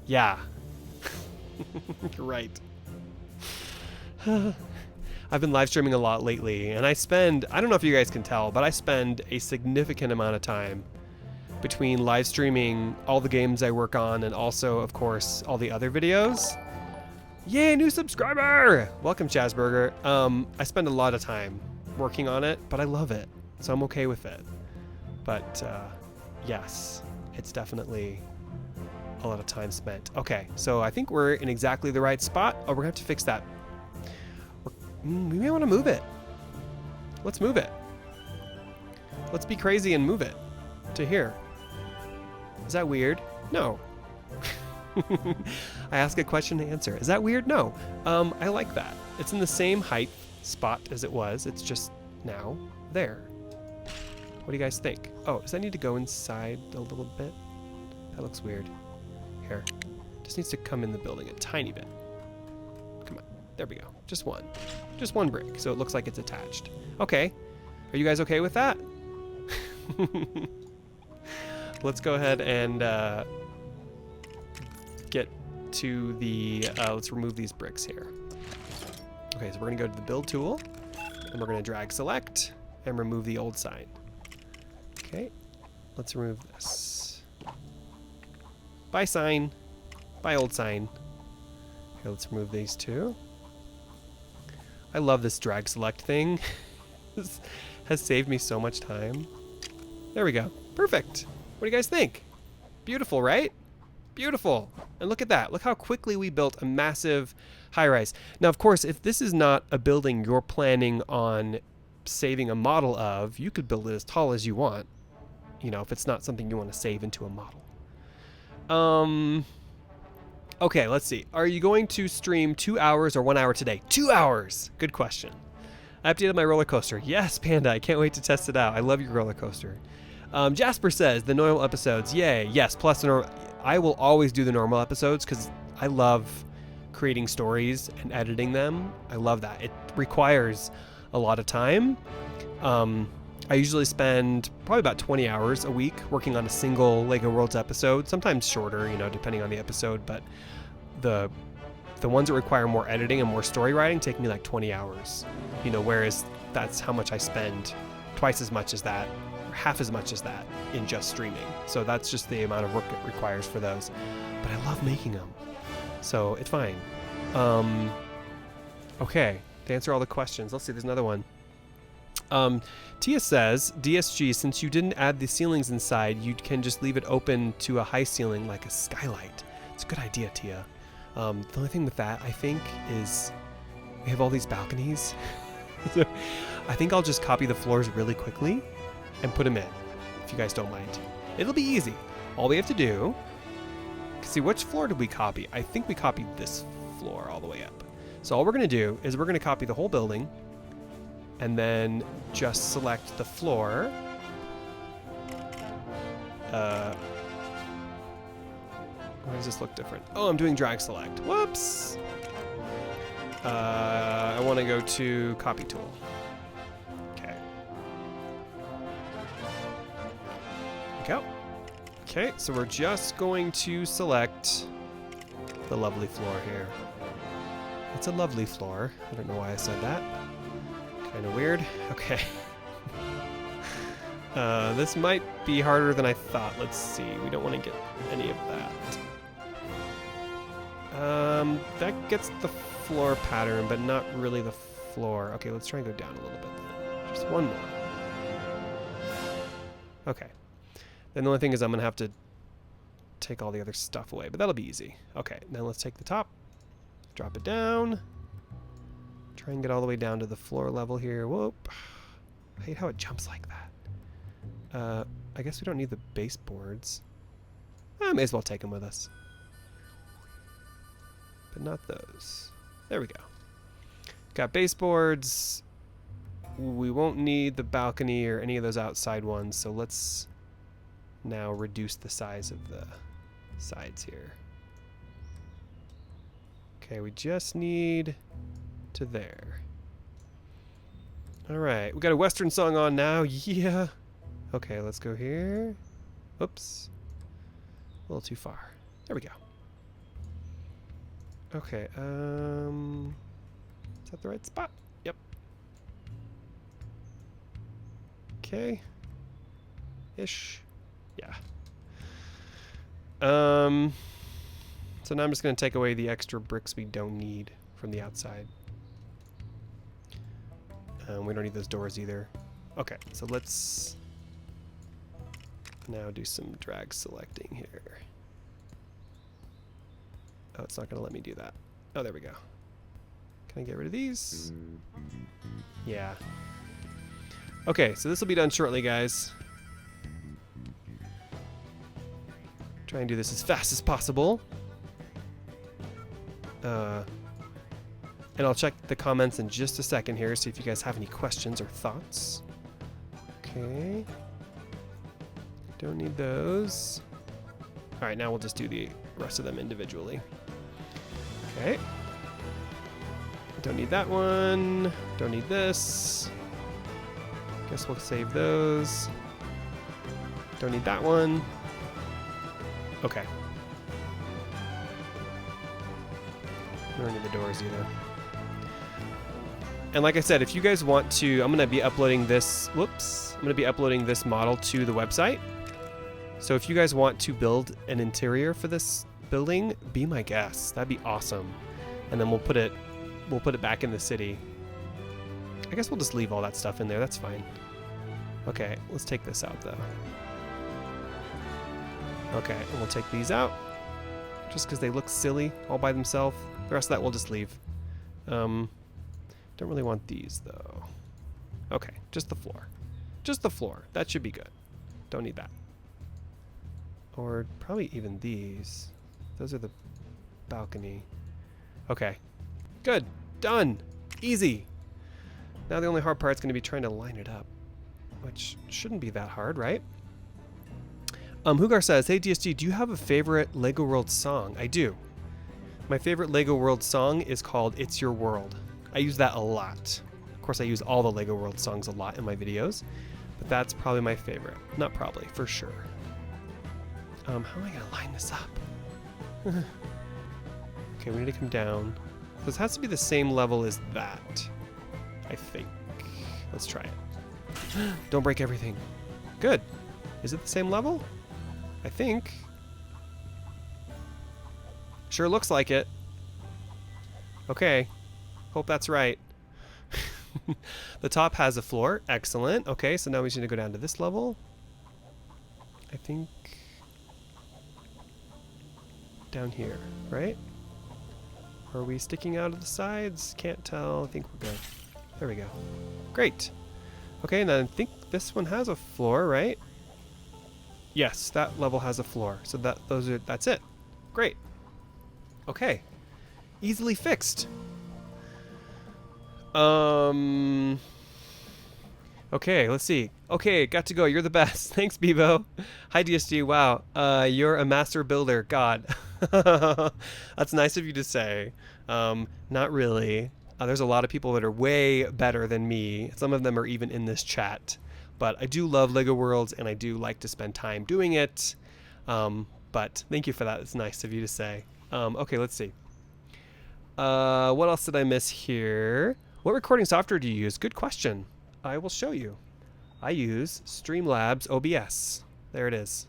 Yeah. You're right. I've been live streaming a lot lately, and I don't know if you guys can tell, but I spend a significant amount of time between live streaming all the games I work on and also, of course, all the other videos. Yay, new subscriber! Welcome, Jasper. I spend a lot of time working on it, but I love it, so I'm okay with it. But, yes, it's definitely a lot of time spent. Okay, so I think we're in exactly the right spot. Oh, we're gonna have to fix that. We may want to move it. Let's move it. Let's be crazy and move it to here. Is that weird? No. I ask a question to answer. Is that weird? No. I like that. It's in the same height spot as it was. It's just now there. What do you guys think? Oh, does that need to go inside a little bit? That looks weird. Here. Just needs to come in the building a tiny bit. Come on. There we go. Just one. Just one brick, so it looks like it's attached. Okay. Are you guys okay with that? Let's go ahead and get to the, let's remove these bricks here. Okay, so we're gonna go to the build tool, and we're gonna drag select, and remove the old sign. Okay, let's remove this. Bye sign, bye old sign. Okay, let's remove these two. I love this drag select thing. This has saved me so much time. There we go. Perfect. What do you guys think? Beautiful, right? Beautiful. And look at that. Look how quickly we built a massive high-rise. Now, of course, if this is not a building you're planning on saving a model of, you could build it as tall as you want. You know, if it's not something you want to save into a model. Okay, let's see. Are you going to stream 2 hours or 1 hour today? 2 hours! Good question. I updated my roller coaster. Yes, Panda, I can't wait to test it out. I love your roller coaster. Jasper says, the normal episodes. Yay, yes, plus the normal. I will always do the normal episodes because I love creating stories and editing them. I love that. It requires a lot of time. I usually spend probably about 20 hours a week working on a single LEGO Worlds episode, sometimes shorter, you know, depending on the episode, but the ones that require more editing and more story writing take me like 20 hours, you know, whereas that's how much I spend, twice as much as that, or half as much as that in just streaming. So that's just the amount of work it requires for those. But I love making them, so it's fine. Okay, to answer all the questions, let's see, there's another one. Tia says, DSG, since you didn't add the ceilings inside, you can just leave it open to a high ceiling like a skylight. It's a good idea, Tia. The only thing with that, I think, is we have all these balconies. So I think I'll just copy the floors really quickly and put them in, if you guys don't mind. It'll be easy. All we have to do... See, which floor did we copy? I think we copied this floor all the way up. So all we're going to do is we're going to copy the whole building and then just select the floor. Why does this look different? Oh, I'm doing drag select. Whoops! I want to go to copy tool. Okay. Go. Okay, so we're just going to select the lovely floor here. It's a lovely floor. I don't know why I said that. Kind of weird. Okay. This might be harder than I thought. Let's see. We don't want to get any of that. That gets the floor pattern, but not really the floor. Okay, let's try and go down a little bit then. Just one more. Okay. Then the only thing is I'm going to have to take all the other stuff away, but that'll be easy. Okay, now let's take the top, drop it down, try and get all the way down to the floor level here. Whoop. I hate how it jumps like that. I guess we don't need the baseboards. I may as well take them with us. But not those. There we go. Got baseboards. We won't need the balcony or any of those outside ones, so let's now reduce the size of the sides here. Okay, we just need to there. Alright, we got a Western song on now. Yeah. Okay, let's go here. Oops. A little too far. There we go. Okay, is that the right spot? Yep. Okay. Ish. Yeah. So now I'm just going to take away the extra bricks we don't need from the outside. We don't need those doors either. Okay, so let's now do some drag selecting here. Oh, it's not going to let me do that. Oh, there we go. Can I get rid of these? Yeah. Okay, so this will be done shortly, guys. Try and do this as fast as possible. And I'll check the comments in just a second here, see if you guys have any questions or thoughts. Okay. Don't need those. Alright, now we'll just do the rest of them individually. Okay. Don't need that one. Don't need this. Guess we'll save those. Don't need that one. Okay. We don't need the doors either. And like I said, if you guys want to, I'm going to be uploading this, whoops, I'm going to be uploading this model to the website. So if you guys want to build an interior for this building, be my guest. That'd be awesome. And then we'll put it back in the city. I guess we'll just leave all that stuff in there. That's fine. Okay, let's take this out though. Okay, and we'll take these out just because they look silly all by themselves. The rest of that we'll just leave. Don't really want these though. Okay, just the floor. Just the floor. That should be good. Don't need that. Or probably even these. Those are the balcony. Okay. Good. Done. Easy. Now the only hard part is going to be trying to line it up, which shouldn't be that hard, right? Hugar says, hey DSG, do you have a favorite LEGO World song? I do. My favorite LEGO World song is called It's Your World. I use that a lot. Of course, I use all the LEGO World songs a lot in my videos, but that's probably my favorite. Not probably, for sure. How am I going to line this up? Okay, we need to come down. This has to be the same level as that, I think. Let's try it. Don't break everything. Good. Is it the same level? I think. Sure looks like it. Okay. Hope that's right. The top has a floor. Excellent. Okay, so now we just need to go down to this level. I think down here, right? Are we sticking out of the sides? Can't tell. I think we're good. There we go. Great. Okay, and then I think this one has a floor, right? Yes, that level has a floor. So that's it. Great. Okay. Easily fixed. Okay, let's see. Okay, got to go. You're the best. Thanks, Bebo. Hi, DSG. Wow. You're a master builder. God. That's nice of you to say. Not really. There's a lot of people that are way better than me. Some of them are even in this chat. But I do love LEGO Worlds, and I do like to spend time doing it. But thank you for that. It's nice of you to say. Okay, let's see. What else did I miss here? What recording software do you use? Good question. I will show you. I use Streamlabs OBS. There it is.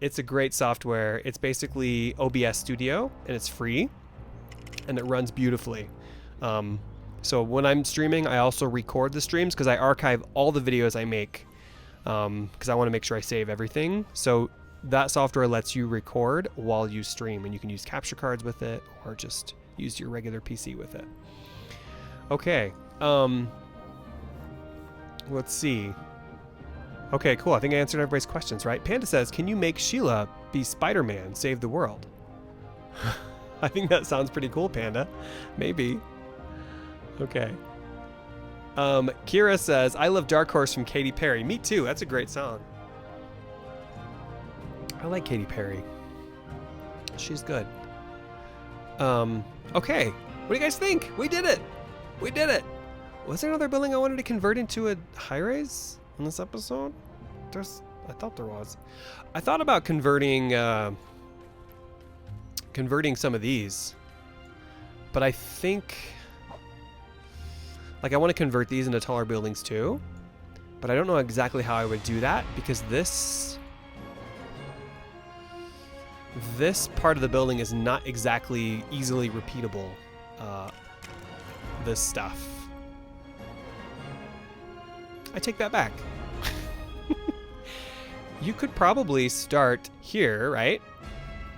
It's a great software. It's basically OBS Studio, and it's free, and it runs beautifully. So when I'm streaming, I also record the streams because I archive all the videos I make because I want to make sure I save everything. So that software lets you record while you stream, and you can use capture cards with it or just use your regular PC with it. Okay. Let's see. Okay, cool. I think I answered everybody's questions, right? Panda says, can you make Sheila be Spider-Man, save the world? I think that sounds pretty cool, Panda. Maybe. Okay. Kira says, I love Dark Horse from Katy Perry. Me too. That's a great song. I like Katy Perry. She's good. Okay. What do you guys think? We did it. We did it. Was there another building I wanted to convert into a high-rise in this episode? I thought there was. I thought about converting some of these, but I think I want to convert these into taller buildings too, but I don't know exactly how I would do that because this part of the building is not exactly easily repeatable. This stuff. I take that back. You could probably start here, right?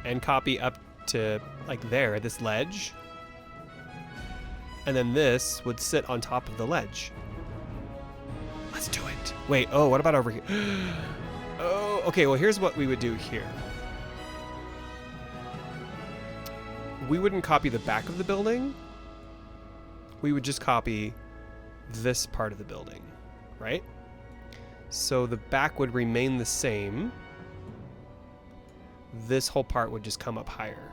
And copy up to like there, this ledge. And then this would sit on top of the ledge. Let's do it. Wait, oh, what about over here? Oh, okay, well, here's what we would do here. We wouldn't copy the back of the building. We would just copy this part of the building, right? So the back would remain the same. This whole part would just come up higher.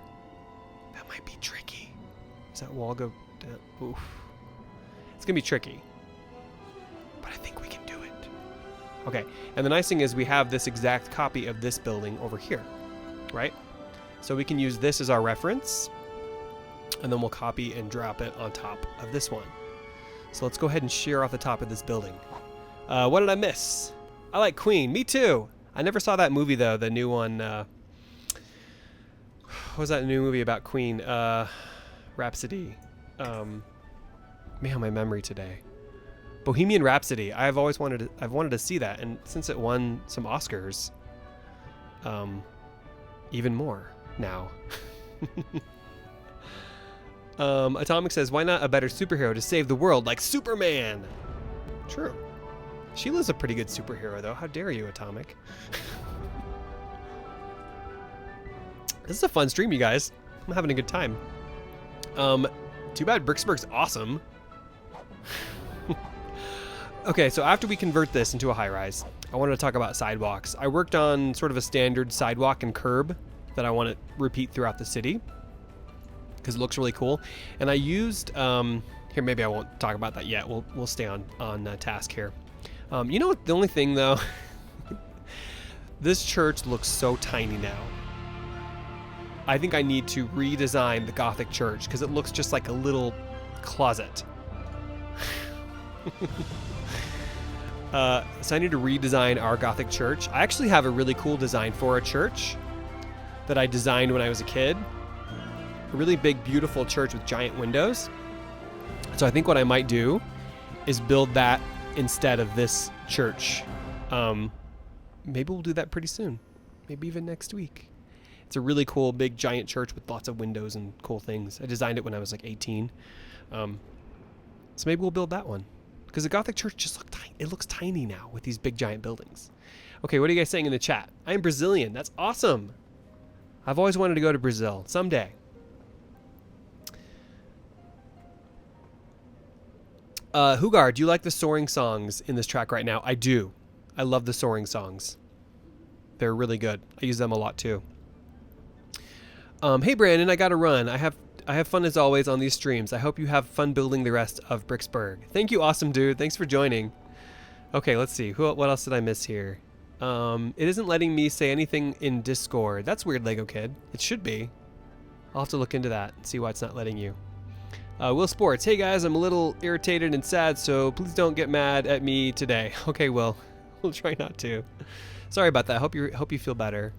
That might be tricky. Does that wall go down? Oof. It's gonna be tricky. But I think we can do it. Okay, and the nice thing is we have this exact copy of this building over here, right? So we can use this as our reference, and then we'll copy and drop it on top of this one. So let's go ahead and shear off the top of this building. What did I miss? I like Queen. Me too. I never saw that movie though. The new one. What was that new movie about Queen? Rhapsody. Man, my memory today. Bohemian Rhapsody. I've wanted to see that, and since it won some Oscars, even more now. Atomic says, why not a better superhero to save the world like Superman? True. Sheila's a pretty good superhero, though. How dare you, Atomic? This is a fun stream, you guys. I'm having a good time. Too bad Bricksburg's awesome. Okay, so after we convert this into a high-rise, I wanted to talk about sidewalks. I worked on sort of a standard sidewalk and curb that I want to repeat throughout the city because it looks really cool. And I used, here, maybe I won't talk about that yet. We'll stay on task here. You know what? The only thing, though, this church looks so tiny now. I think I need to redesign the Gothic church because it looks just like a little closet. So I need to redesign our Gothic church. I actually have a really cool design for a church that I designed when I was a kid. a really big, beautiful church with giant windows. So I think what I might do is build that instead of this church. Maybe we'll do that pretty soon. Maybe even next week. It's a really cool, big, giant church with lots of windows and cool things. I designed it when I was like 18. So maybe we'll build that one. Because the Gothic church just looks tiny now with these big, giant buildings. Okay, what are you guys saying in the chat? I am Brazilian. That's awesome. I've always wanted to go to Brazil. Someday. Hugar, do you like the soaring songs in this track right now? I do. I love the soaring songs. They're really good. I use them a lot too. Hey Brandon, I gotta run. I have fun as always on these streams. I hope you have fun building the rest of Bricksburg. Thank you, awesome dude. Thanks for joining. Okay, let's see. What else did I miss here? It isn't letting me say anything in Discord. That's weird, Lego Kid. It should be. I'll have to look into that and see why it's not letting you. Will Sports. Hey guys, I'm a little irritated and sad, so please don't get mad at me today. Okay, Will. We'll try not to. Sorry about that. Hope you feel better.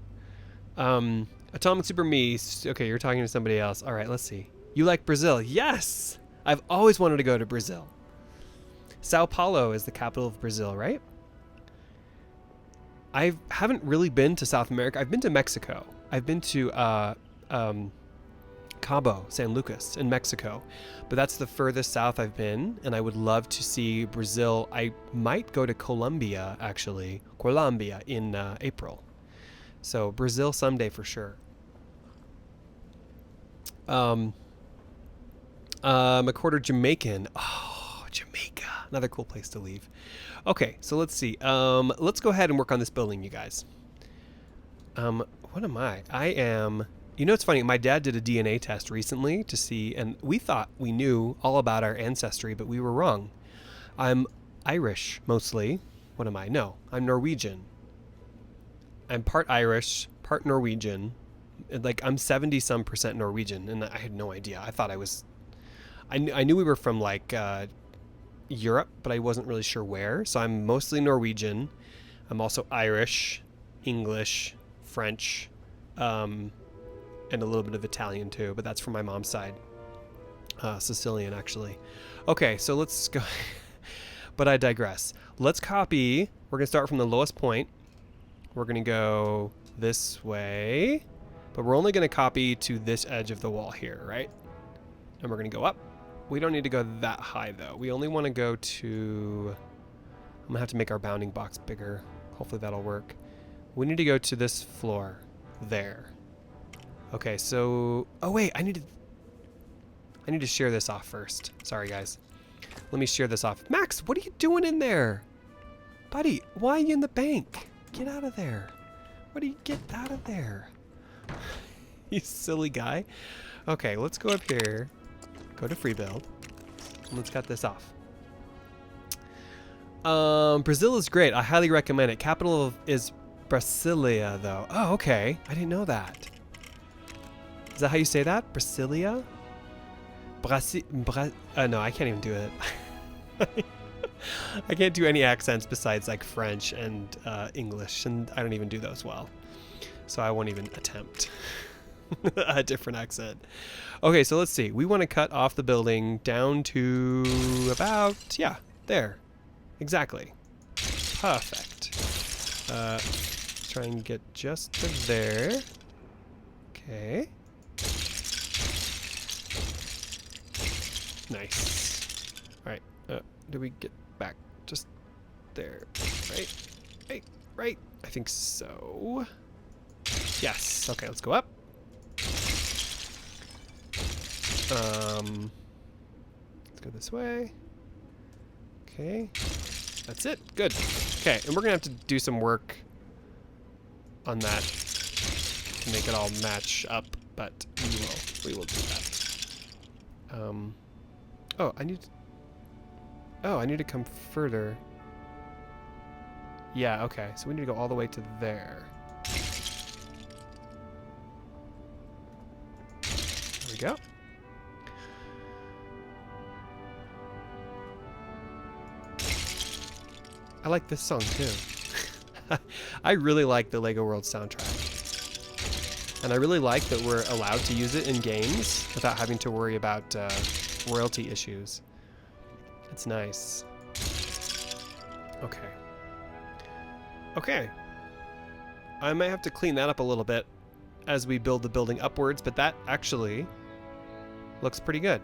Atomic Super Me. Okay, you're talking to somebody else. All right, let's see. You like Brazil? Yes! I've always wanted to go to Brazil. Sao Paulo is the capital of Brazil, right? I haven't really been to South America. I've been to Mexico. I've been to Cabo San Lucas in Mexico, but that's the furthest south I've been, and I would love to see Brazil. I might go to Colombia, actually. Colombia in April. So Brazil someday for sure. I'm a quarter Jamaican. Oh, Jamaica. Another cool place to leave. Okay, so let's see. Let's go ahead and work on this building, you guys. What am I? I am... You know, it's funny. My dad did a DNA test recently to see, and we thought we knew all about our ancestry, but we were wrong. I'm Irish, mostly. What am I? No, I'm Norwegian. I'm part Irish, part Norwegian. Like, I'm 70-some% Norwegian, and I had no idea. I thought I was... I knew we were from, like, Europe, but I wasn't really sure where. So I'm mostly Norwegian. I'm also Irish, English, French, and a little bit of Italian too, but that's from my mom's side. Sicilian, actually. Okay, so let's go. But I digress. Let's copy. We're going to start from the lowest point. We're going to go this way, but we're only going to copy to this edge of the wall here, right? And we're going to go up. We don't need to go that high, though. We only want to go to... I'm going to have to make our bounding box bigger. Hopefully that'll work. We need to go to this floor. There. Okay, so... Oh, wait, I need to shear this off first. Sorry, guys. Let me shear this off. Max, what are you doing in there? Buddy, why are you in the bank? Get out of there. What do you get out of there? You silly guy. Okay, let's go up here. Go to free build. And let's cut this off. Brazil is great. I highly recommend it. Capital is Brasilia, though. Oh, okay. I didn't know that. Is that how you say that? Brasilia? No, I can't even do it. I can't do any accents besides like French and English, and I don't even do those well. So I won't even attempt a different accent. Okay, so let's see. We want to cut off the building down to about, yeah, there. Exactly. Perfect. Try and get just to there. Okay. Nice. All right. Do we get back just there? Right. Right. I think so. Yes. Okay, let's go up. Let's go this way. Okay. That's it. Good. Okay, and we're gonna have to do some work on that to make it all match up, but we will do that. Oh, I need to come further. Yeah, okay. So we need to go all the way to there. There we go. I like this song too. I really like the Lego World soundtrack. And I really like that we're allowed to use it in games without having to worry about royalty issues. It's nice. Okay. Okay. I might have to clean that up a little bit as we build the building upwards, but that actually looks pretty good.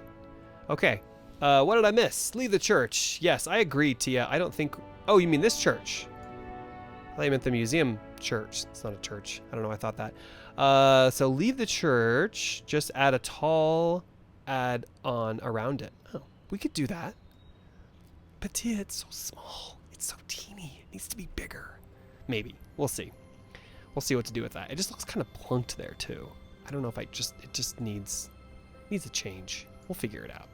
Okay. What did I miss? Leave the church. Yes, I agree, Tia. I don't think... Oh, you mean this church? I thought you meant the museum church. It's not a church. I don't know why I thought that. So leave the church. Just add a tall add-on around it. Oh, we could do that. But Tia, it's so small. It's so teeny. It needs to be bigger. Maybe. We'll see. We'll see what to do with that. It just looks kind of plunked there, too. I don't know if it just needs a change. We'll figure it out.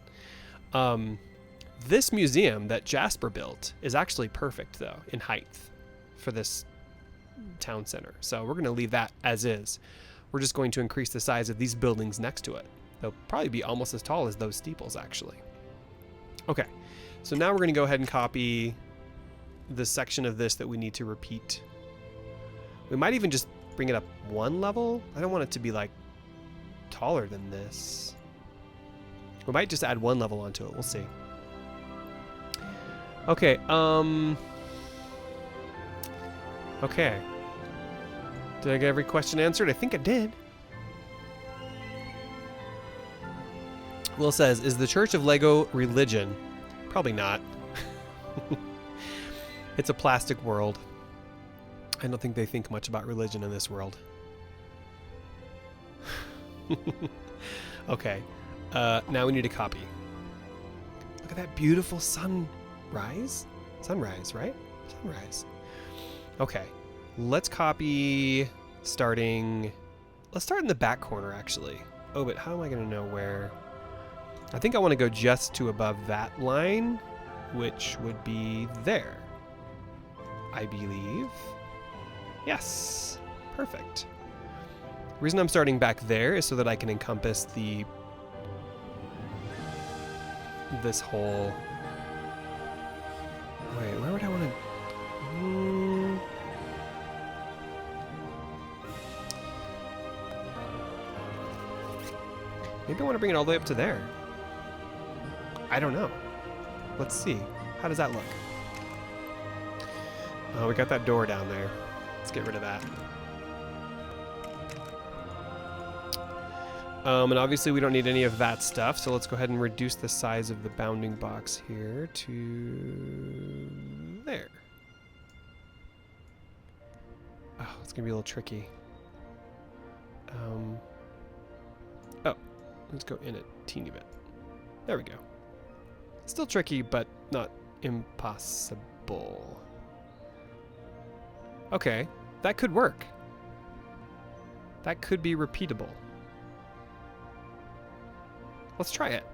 This museum that Jasper built is actually perfect, though, in height for this town center. So we're going to leave that as is. We're just going to increase the size of these buildings next to it. They'll probably be almost as tall as those steeples, actually. Okay, so now we're going to go ahead and copy the section of this that we need to repeat. We might even just bring it up one level. I don't want it to be, like, taller than this. We might just add one level onto it. We'll see. Okay, okay. Did I get every question answered? I think I did. Will says, is the Church of Lego religion? Probably not. It's a plastic world. I don't think they think much about religion in this world. Okay. Now we need a copy. Look at that beautiful sunrise. Sunrise, right? Sunrise. Okay. Let's copy starting... Let's start in the back corner, actually. Oh, but how am I going to know where... I think I want to go just to above that line, which would be there. I believe. Yes. Perfect. The reason I'm starting back there is so that I can encompass this whole... Wait, where would I want to... Maybe I want to bring it all the way up to there. I don't know. Let's see. How does that look? Oh, we got that door down there. Let's get rid of that. And obviously we don't need any of that stuff, so let's go ahead and reduce the size of the bounding box here to there. Oh, it's gonna be a little tricky. Oh, let's go in a teeny bit. There we go. Still tricky, but not impossible. Okay, that could work. That could be repeatable. Let's try it.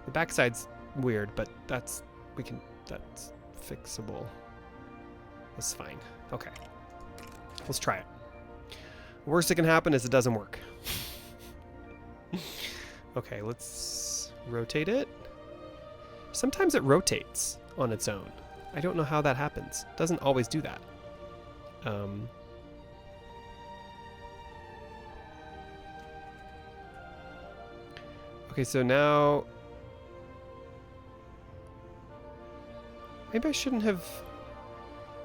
The backside's weird, but that's fixable. That's fine. Okay. Let's try it. The worst that can happen is it doesn't work. Okay, let's rotate it. Sometimes it rotates on its own. I don't know how that happens. It doesn't always do that. Okay, so now... Maybe I shouldn't have...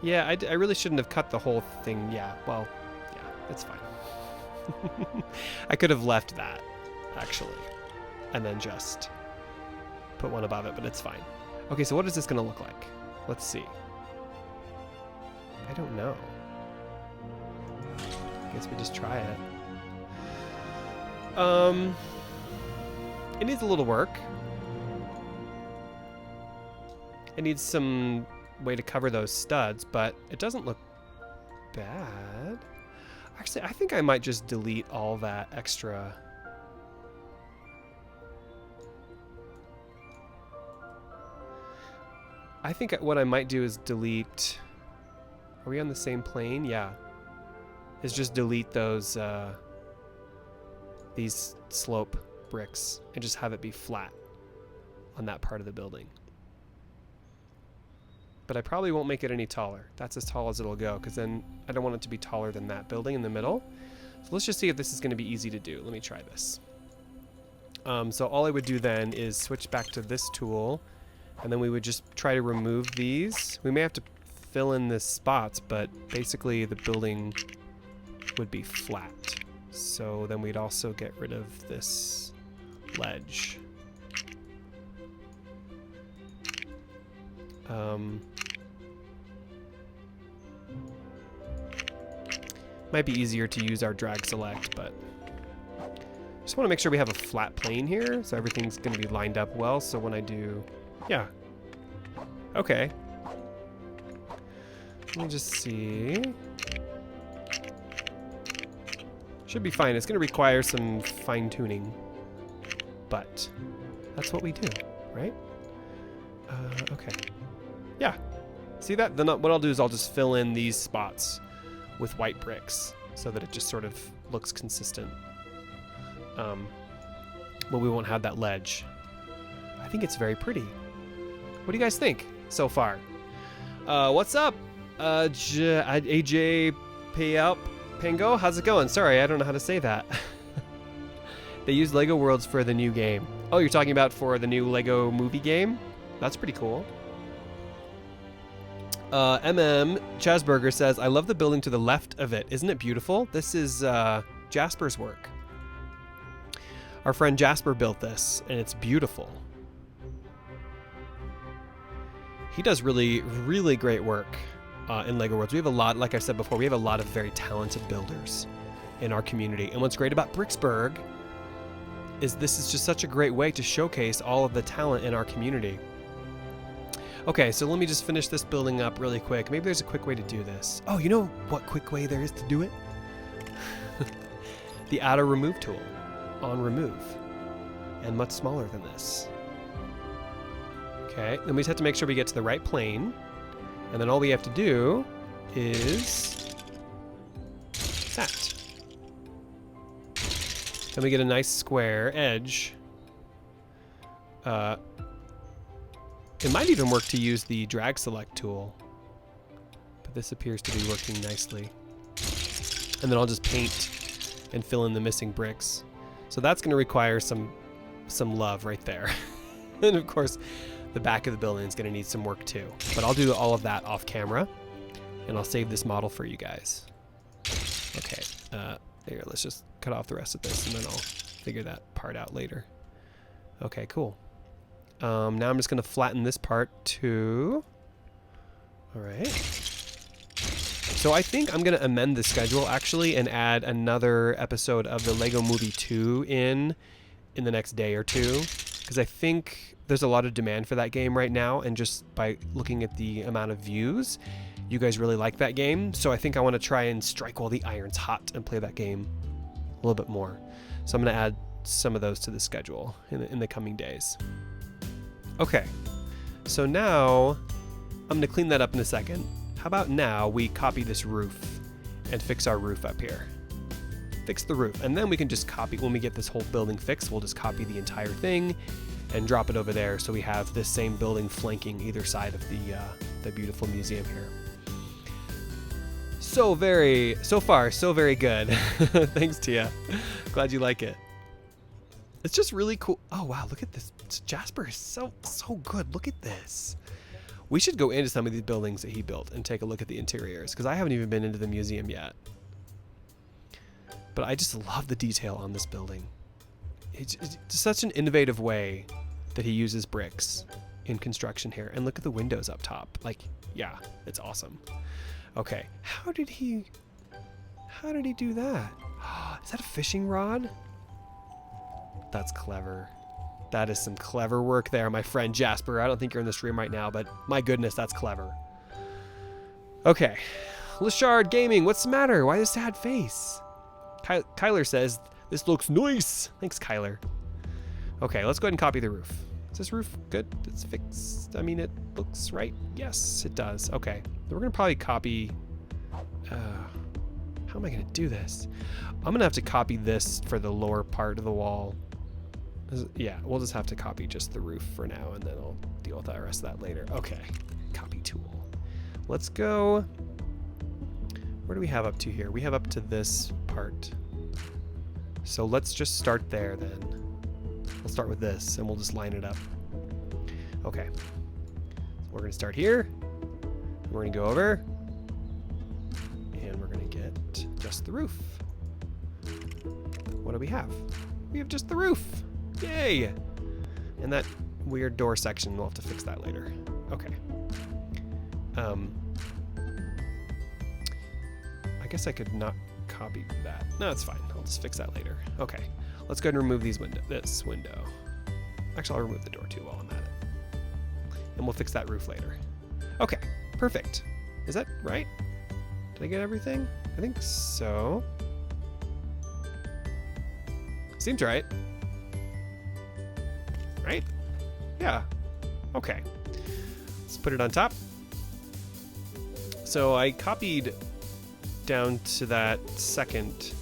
Yeah, I really shouldn't have cut the whole thing. Yeah, well, yeah, it's fine. I could have left that, actually, and then just put one above it, but it's fine. Okay, so what is this going to look like? Let's see. I don't know. I guess we just try it. It needs a little work. It needs some way to cover those studs, but it doesn't look bad. Actually, I think I might just delete all that extra. I think what I might do is delete... Are we on the same plane? Yeah. Is just delete those, these slope bricks and just have it be flat on that part of the building. But I probably won't make it any taller. That's as tall as it'll go, because then I don't want it to be taller than that building in the middle. So let's just see if this is going to be easy to do. Let me try this. So all I would do then is switch back to this tool, and then we would just try to remove these. We may have to fill in the spots, but basically the building would be flat. So then we'd also get rid of this ledge. Might be easier to use our drag select, but just want to make sure we have a flat plane here, so everything's going to be lined up well. So when I do, yeah, okay. Let me just see. Should be fine. It's going to require some fine tuning, but that's what we do, right? Okay. Yeah. See that? Then what I'll do is I'll just fill in these spots with white bricks so that it just sort of looks consistent. But we won't have that ledge. I think it's very pretty. What do you guys think so far? What's up? AJ Pango? How's it going? Sorry, I don't know how to say that. They use Lego Worlds for the new game. Oh, you're talking about for the new Lego movie game? That's pretty cool. Chasburger says, I love the building to the left of it. Isn't it beautiful? This is Jasper's work. Our friend Jasper built this, and it's beautiful. He does really, really great work in Lego Worlds. We have a lot, like I said before, we have a lot of very talented builders in our community. And what's great about Bricksburg is this is just such a great way to showcase all of the talent in our community. Okay, so let me just finish this building up really quick. Maybe there's a quick way to do this. Oh, you know what quick way there is to do it? The auto remove tool on remove, and much smaller than this. Okay, then we just have to make sure we get to the right plane, and then all we have to do is that. Then we get a nice square edge. It might even work to use the drag select tool, but this appears to be working nicely. And then I'll just paint and fill in the missing bricks. So that's going to require some love right there. And of course, the back of the building is going to need some work too. But I'll do all of that off camera, and I'll save this model for you guys. Okay, here, let's just cut off the rest of this, and then I'll figure that part out later. Okay, cool. Now I'm just going to flatten this part too. All right. So I think I'm going to amend the schedule actually and add another episode of the Lego Movie 2 in the next day or two, because I think there's a lot of demand for that game right now, and just by looking at the amount of views, you guys really like that game. So I think I want to try and strike while the iron's hot and play that game a little bit more. So I'm going to add some of those to the schedule in the coming days. Okay, so now I'm going to clean that up in a second. How about now we copy this roof and fix our roof up here. Fix the roof, and then we can just copy, when we get this whole building fixed, we'll just copy the entire thing and drop it over there so we have this same building flanking either side of the beautiful museum here. So far, so very good. Thanks, Tia. Glad you like it. It's just really cool. Oh wow, look at this. Jasper is so good. Look at this. We should go into some of these buildings that he built and take a look at the interiors, because I haven't even been into the museum yet. But I just love the detail on this building. It's such an innovative way that he uses bricks in construction here. And look at the windows up top. Like, yeah, it's awesome. Okay, how did he do that? Is that a fishing rod? That's clever. That is some clever work there, my friend Jasper. I don't think you're in the stream right now, but my goodness, that's clever. Okay, Lashard Gaming, what's the matter? Why this sad face? Kyler says, this looks nice. Thanks, Kyler. Okay, let's go ahead and copy the roof. Is this roof good? It's fixed. I mean, it looks right. Yes, it does. Okay, we're gonna probably copy. How am I gonna do this? I'm gonna have to copy this for the lower part of the wall. Yeah, we'll just have to copy just the roof for now, and then I'll deal with the rest of that later. Okay, copy tool. Let's go. Where do we have up to here? We have up to this part. So let's just start there then. We'll start with this and we'll just line it up. Okay. So we're going to start here. We're going to go over. And we're going to get just the roof. What do we have? We have just the roof. Yay! And that weird door section, we'll have to fix that later. Okay. I guess I could not copy that. No, it's fine. I'll just fix that later. Okay. Let's go ahead and remove this window. Actually, I'll remove the door too while I'm at it. And we'll fix that roof later. Okay. Perfect. Is that right? Did I get everything? I think so. Seems right. Right? Yeah. Okay. Let's put it on top. So I copied down to that second.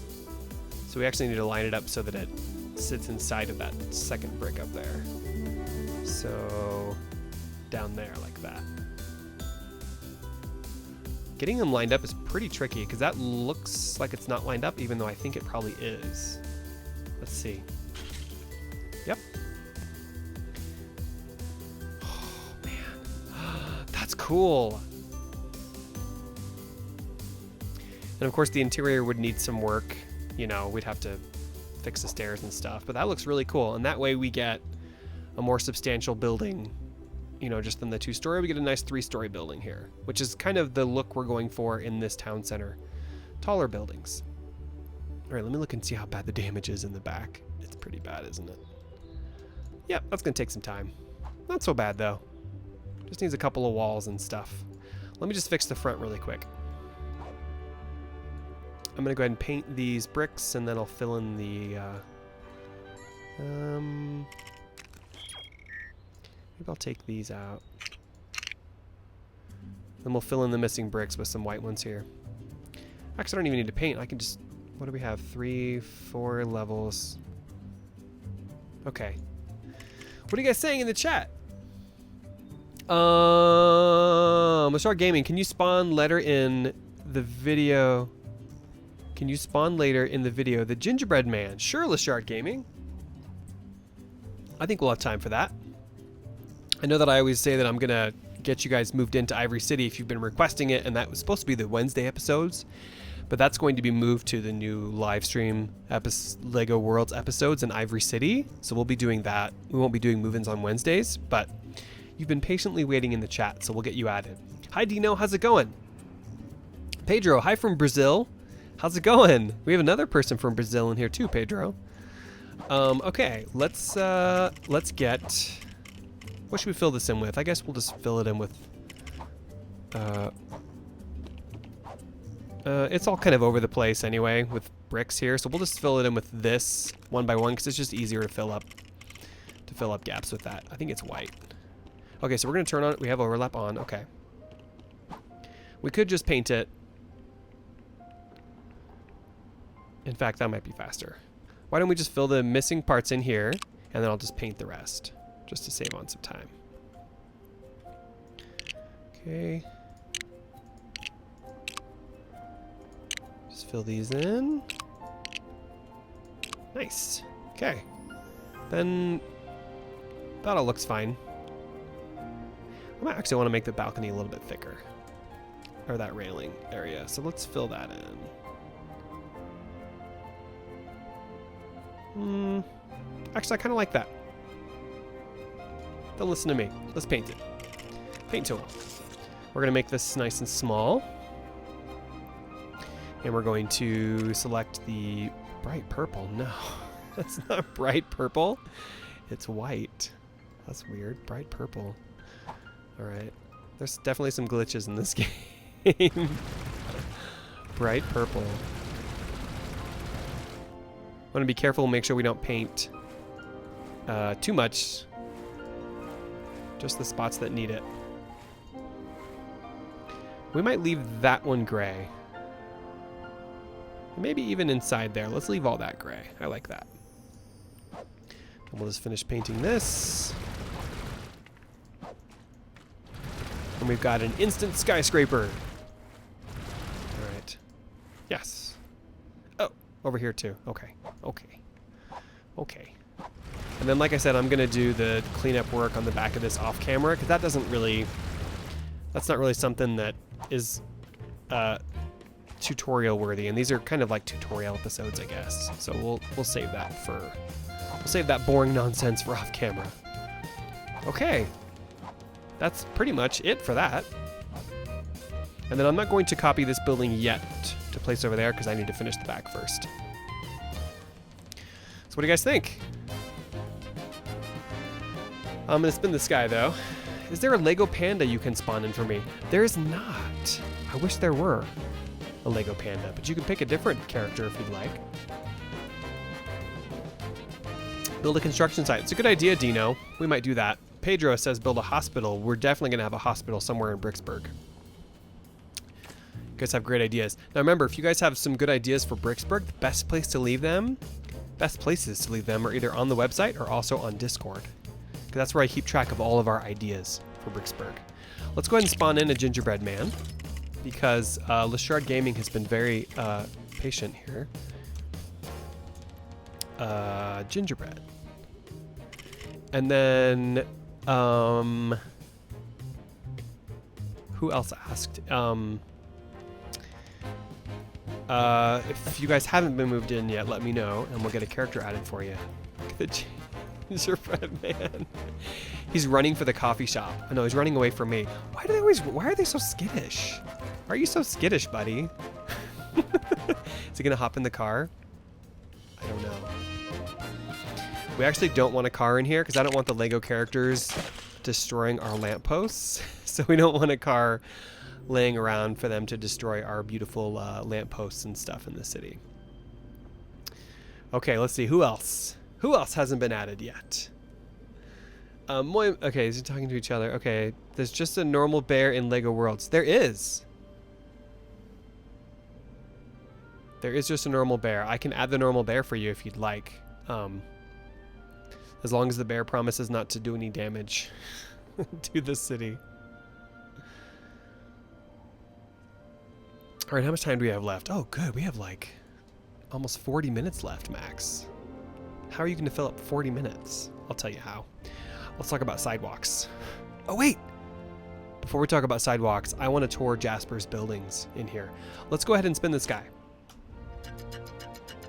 So we actually need to line it up so that it sits inside of that second brick up there. So down there like that. Getting them lined up is pretty tricky because that looks like it's not lined up even though I think it probably is. Let's see. Yep. Oh, man. That's cool. And of course the interior would need some work. You know, we'd have to fix the stairs and stuff, but that looks really cool. And that way we get a more substantial building, you know, just than the 2-story. We get a nice 3-story building here, which is kind of the look we're going for in this town center. Taller buildings. All right, let me look and see how bad the damage is in the back. It's pretty bad, isn't it? Yep, that's gonna take some time. Not so bad though. Just needs a couple of walls and stuff. Let me just fix the front really quick. I'm gonna go ahead and paint these bricks and then I'll fill in the, maybe I'll take these out. Then we'll fill in the missing bricks with some white ones here. Actually, I don't even need to paint. I can just, what do we have? 3, 4 levels. Okay. What are you guys saying in the chat? Start Gaming, can you spawn later in the video? Can you spawn later in the video the gingerbread man? Sure, Lashard Gaming. I think we'll have time for that. I know that I always say that I'm gonna get you guys moved into Ivory City if you've been requesting it, and that was supposed to be the Wednesday episodes, but that's going to be moved to the new live stream Lego Worlds episodes in Ivory City. So we'll be doing that. We won't be doing move-ins on Wednesdays, but you've been patiently waiting in the chat, so we'll get you added. Hi Dino, how's it going? Pedro, hi from Brazil. How's it going? We have another person from Brazil in here too, Pedro. Okay, let's get. What should we fill this in with? I guess we'll just fill it in with. It's all kind of over the place anyway with bricks here, so we'll just fill it in with this one by one because it's just easier to fill up gaps with that. I think it's white. Okay, so we're gonna turn on. We have overlap on. Okay. We could just paint it. In fact, that might be faster. Why don't we just fill the missing parts in here, and then I'll just paint the rest, just to save on some time. Okay. Just fill these in. Nice. Okay. Then that all looks fine. I might actually want to make the balcony a little bit thicker, or that railing area. So let's fill that in. Actually, I kind of like that. Don't listen to me. Let's paint it. Paint tool. We're going to make this nice and small. And we're going to select the bright purple. No, that's not bright purple. It's white. That's weird. Bright purple. All right. There's definitely some glitches in this game. Bright purple. Want to be careful and make sure we don't paint too much. Just the spots that need it. We might leave that one gray. Maybe even inside there. Let's leave all that gray. I like that. And we'll just finish painting this. And we've got an instant skyscraper. All right. Yes. Oh, over here too. Okay. Okay. Okay. And then, like I said, I'm going to do the cleanup work on the back of this off camera, because that doesn't really... That's not really something that is tutorial worthy, and these are kind of like tutorial episodes, I guess. So we'll save that for... We'll save that boring nonsense for off camera. Okay. That's pretty much it for that. And then I'm not going to copy this building yet to place over there, because I need to finish the back first. So what do you guys think? I'm gonna spin this guy though. Is there a Lego panda you can spawn in for me? There is not. I wish there were a Lego panda, but you can pick a different character if you'd like. Build a construction site. It's a good idea, Dino. We might do that. Pedro says build a hospital. We're definitely gonna have a hospital somewhere in Bricksburg. You guys have great ideas. Now remember, if you guys have some good ideas for Bricksburg, the best places to leave them are either on the website or also on Discord. Because that's where I keep track of all of our ideas for Bricksburg. Let's go ahead and spawn in a gingerbread man, because Lashard Gaming has been very patient here. Gingerbread. And then, who else asked? If you guys haven't been moved in yet, let me know, and we'll get a character added for you. Look at the gingerbread man. He's running for the coffee shop. Oh, no, he's running away from me. Why are they so skittish? Why are you so skittish, buddy? Is he gonna hop in the car? I don't know. We actually don't want a car in here because I don't want the Lego characters destroying our lampposts. So we don't want a car laying around for them to destroy our beautiful lampposts and stuff in the city. Okay, let's see. Who else? Who else hasn't been added yet? Okay, they're talking to each other. Okay, there's just a normal bear in Lego Worlds. There is. There is just a normal bear. I can add the normal bear for you if you'd like. As long as the bear promises not to do any damage to the city. All right, how much time do we have left? Oh, good. We have like almost 40 minutes left, max. How are you going to fill up 40 minutes? I'll tell you how. Let's talk about Sidewalks. Oh, wait. Before we talk about Sidewalks, I want to tour Jasper's buildings in here. Let's go ahead and spin this guy.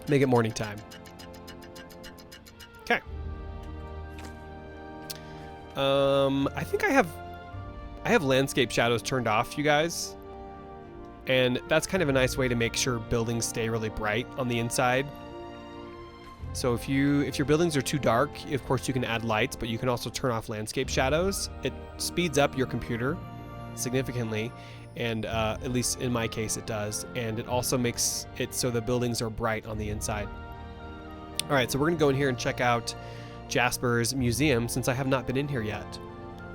Make it morning time. Okay. I think I have landscape shadows turned off, you guys. And that's kind of a nice way to make sure buildings stay really bright on the inside. So if your buildings are too dark, of course you can add lights, but you can also turn off landscape shadows. It speeds up your computer significantly, and at least in my case it does. And it also makes it so the buildings are bright on the inside. All right, so we're gonna go in here and check out Jasper's museum, since I have not been in here yet.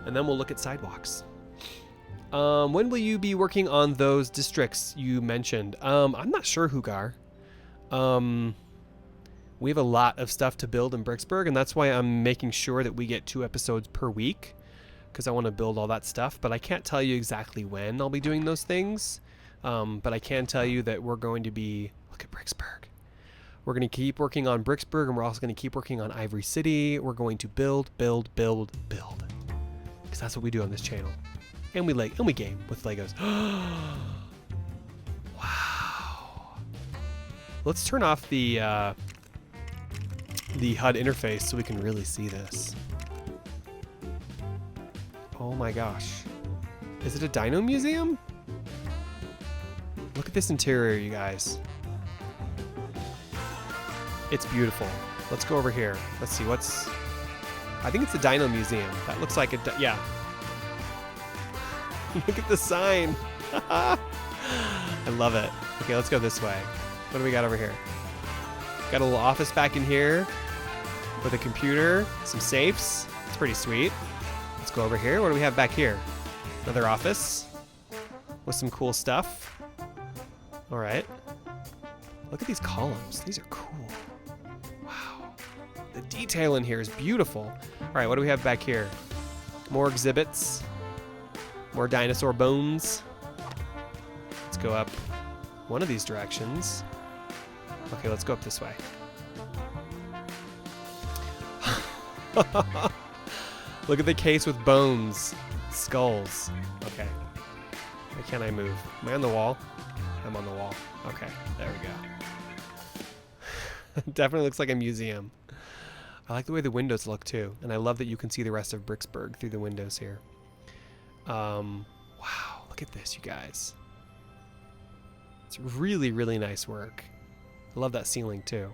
And then we'll look at Sidewalks. When will you be working on those districts you mentioned? I'm not sure, Hugar. We have a lot of stuff to build in Bricksburg, and that's why I'm making sure that we get 2 episodes per week, because I want to build all that stuff. But I can't tell you exactly when I'll be doing those things. But I can tell you that we're going to be... Look at Bricksburg. We're going to keep working on Bricksburg, and we're also going to keep working on Ivory City. We're going to build. Because that's what we do on this channel. And we game with Legos. Wow. Let's turn off the HUD interface so we can really see this. Oh my gosh. Is it a Dino Museum? Look at this interior, you guys. It's beautiful. Let's go over here. Let's see what's... I think it's the Dino Museum. That looks like a... Yeah. Look at the sign. I love it. Okay, let's go this way. What do we got over here? Got a little office back in here with a computer, some safes. It's pretty sweet. Let's go over here. What do we have back here? Another office with some cool stuff. All right. Look at these columns. These are cool. Wow. The detail in here is beautiful. All right, what do we have back here? More exhibits. More dinosaur bones. Let's go up one of these directions. Okay, let's go up this way. Look at the case with bones. Skulls. Okay. Why can't I move? Am I on the wall? I'm on the wall. Okay, there we go. Definitely looks like a museum. I like the way the windows look too, and I love that you can see the rest of Bricksburg through the windows here. Wow, look at this, you guys. It's really, really nice work. I love that ceiling too.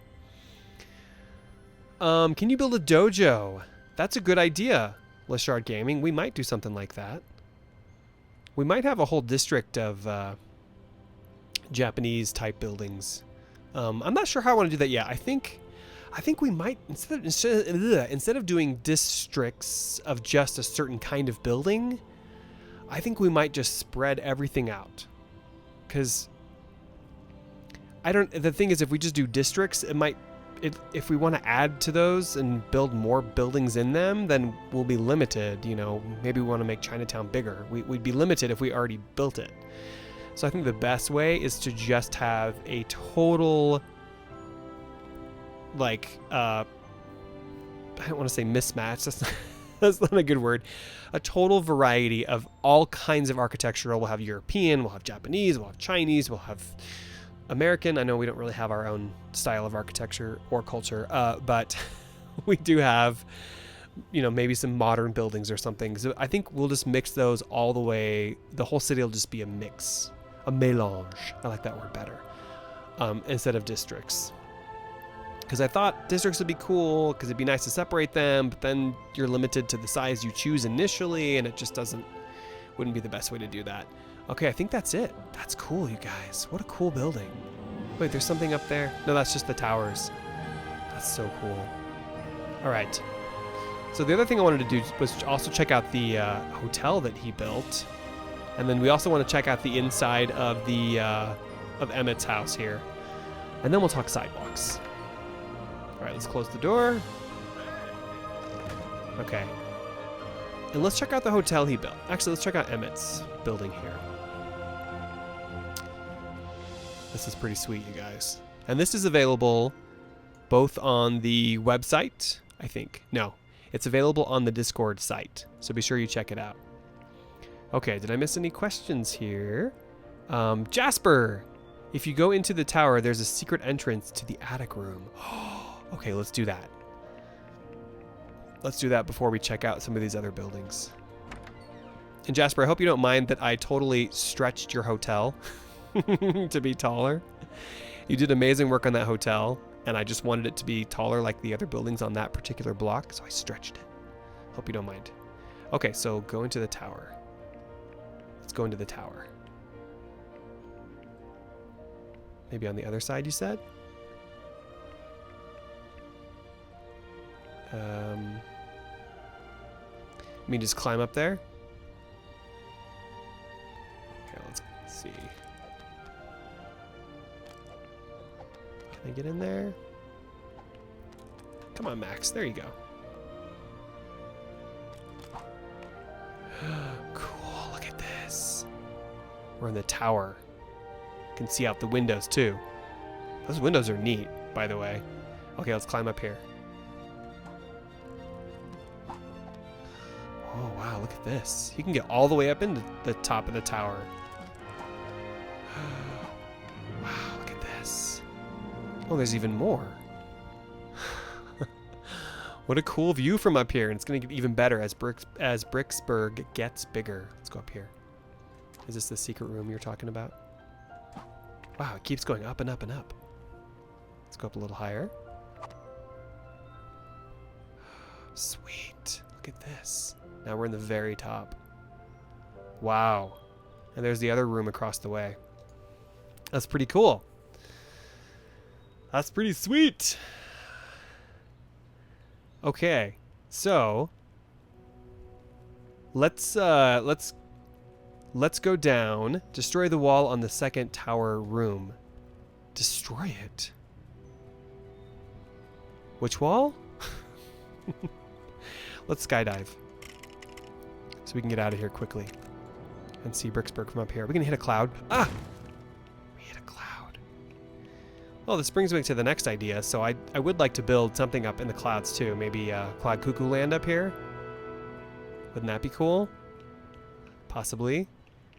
Can you build a dojo? That's a good idea, Lashard Gaming. We might do something like that. We might have a whole district of Japanese type buildings. I'm not sure how I want to do that yet. I think we might, instead of doing districts of just a certain kind of building, I think we might just spread everything out. Because the thing is, if we just do districts, if we want to add to those and build more buildings in them, then we'll be limited. You know, maybe we want to make Chinatown bigger. We'd be limited if we already built it. So I think the best way is to just have a total, like, I don't want to say mismatch. That's not a good word. A total variety of all kinds of architectural. We'll have European, we'll have Japanese, we'll have Chinese, we'll have American. I know we don't really have our own style of architecture or culture, but we do have, you know, maybe some modern buildings or something. So I think we'll just mix those all the way. The whole city will just be a mix, a mélange. I like that word better, instead of districts. Because I thought districts would be cool because it'd be nice to separate them, but then you're limited to the size you choose initially, and it just wouldn't be the best way to do that. Okay, I think that's it. That's cool, you guys. What a cool building. Wait, there's something up there? No, that's just the towers. That's so cool. All right. So the other thing I wanted to do was also check out the hotel that he built. And then we also want to check out the inside of of Emmett's house here. And then we'll talk sidewalks. All right, let's close the door. Okay. And let's check out the hotel he built. Actually, let's check out Emmett's building here. This is pretty sweet, you guys. And this is available both on the website, I think. No, it's available on the Discord site. So be sure you check it out. Okay, did I miss any questions here? Jasper, if you go into the tower, there's a secret entrance to the attic room. Okay, let's do that. Let's do that before we check out some of these other buildings. And Jasper, I hope you don't mind that I totally stretched your hotel to be taller. You did amazing work on that hotel, and I just wanted it to be taller like the other buildings on that particular block, so I stretched it. Hope you don't mind. Okay, so go into the tower. Let's go into the tower. Maybe on the other side, you said? Let me just climb up there. Okay, let's see. Can I get in there? Come on, Max. There you go. Cool. Look at this. We're in the tower. You can see out the windows, too. Those windows are neat, by the way. Okay, let's climb up here. Oh, wow, look at this. You can get all the way up into the top of the tower. Wow, look at this. Oh, there's even more. What a cool view from up here. And it's going to get even better as Bricksburg gets bigger. Let's go up here. Is this the secret room you're talking about? Wow, it keeps going up and up and up. Let's go up a little higher. Sweet. Look at this. Now we're in the very top. Wow. And there's the other room across the way. That's pretty cool. That's pretty sweet. Okay. So let's go down, destroy the wall on the second tower room. Destroy it. Which wall? Let's skydive. So we can get out of here quickly and see Bricksburg from up here. We're gonna hit a cloud. Ah! We hit a cloud. Oh, this brings me to the next idea. So I would like to build something up in the clouds too. Maybe Cloud Cuckoo Land up here. Wouldn't that be cool? Possibly.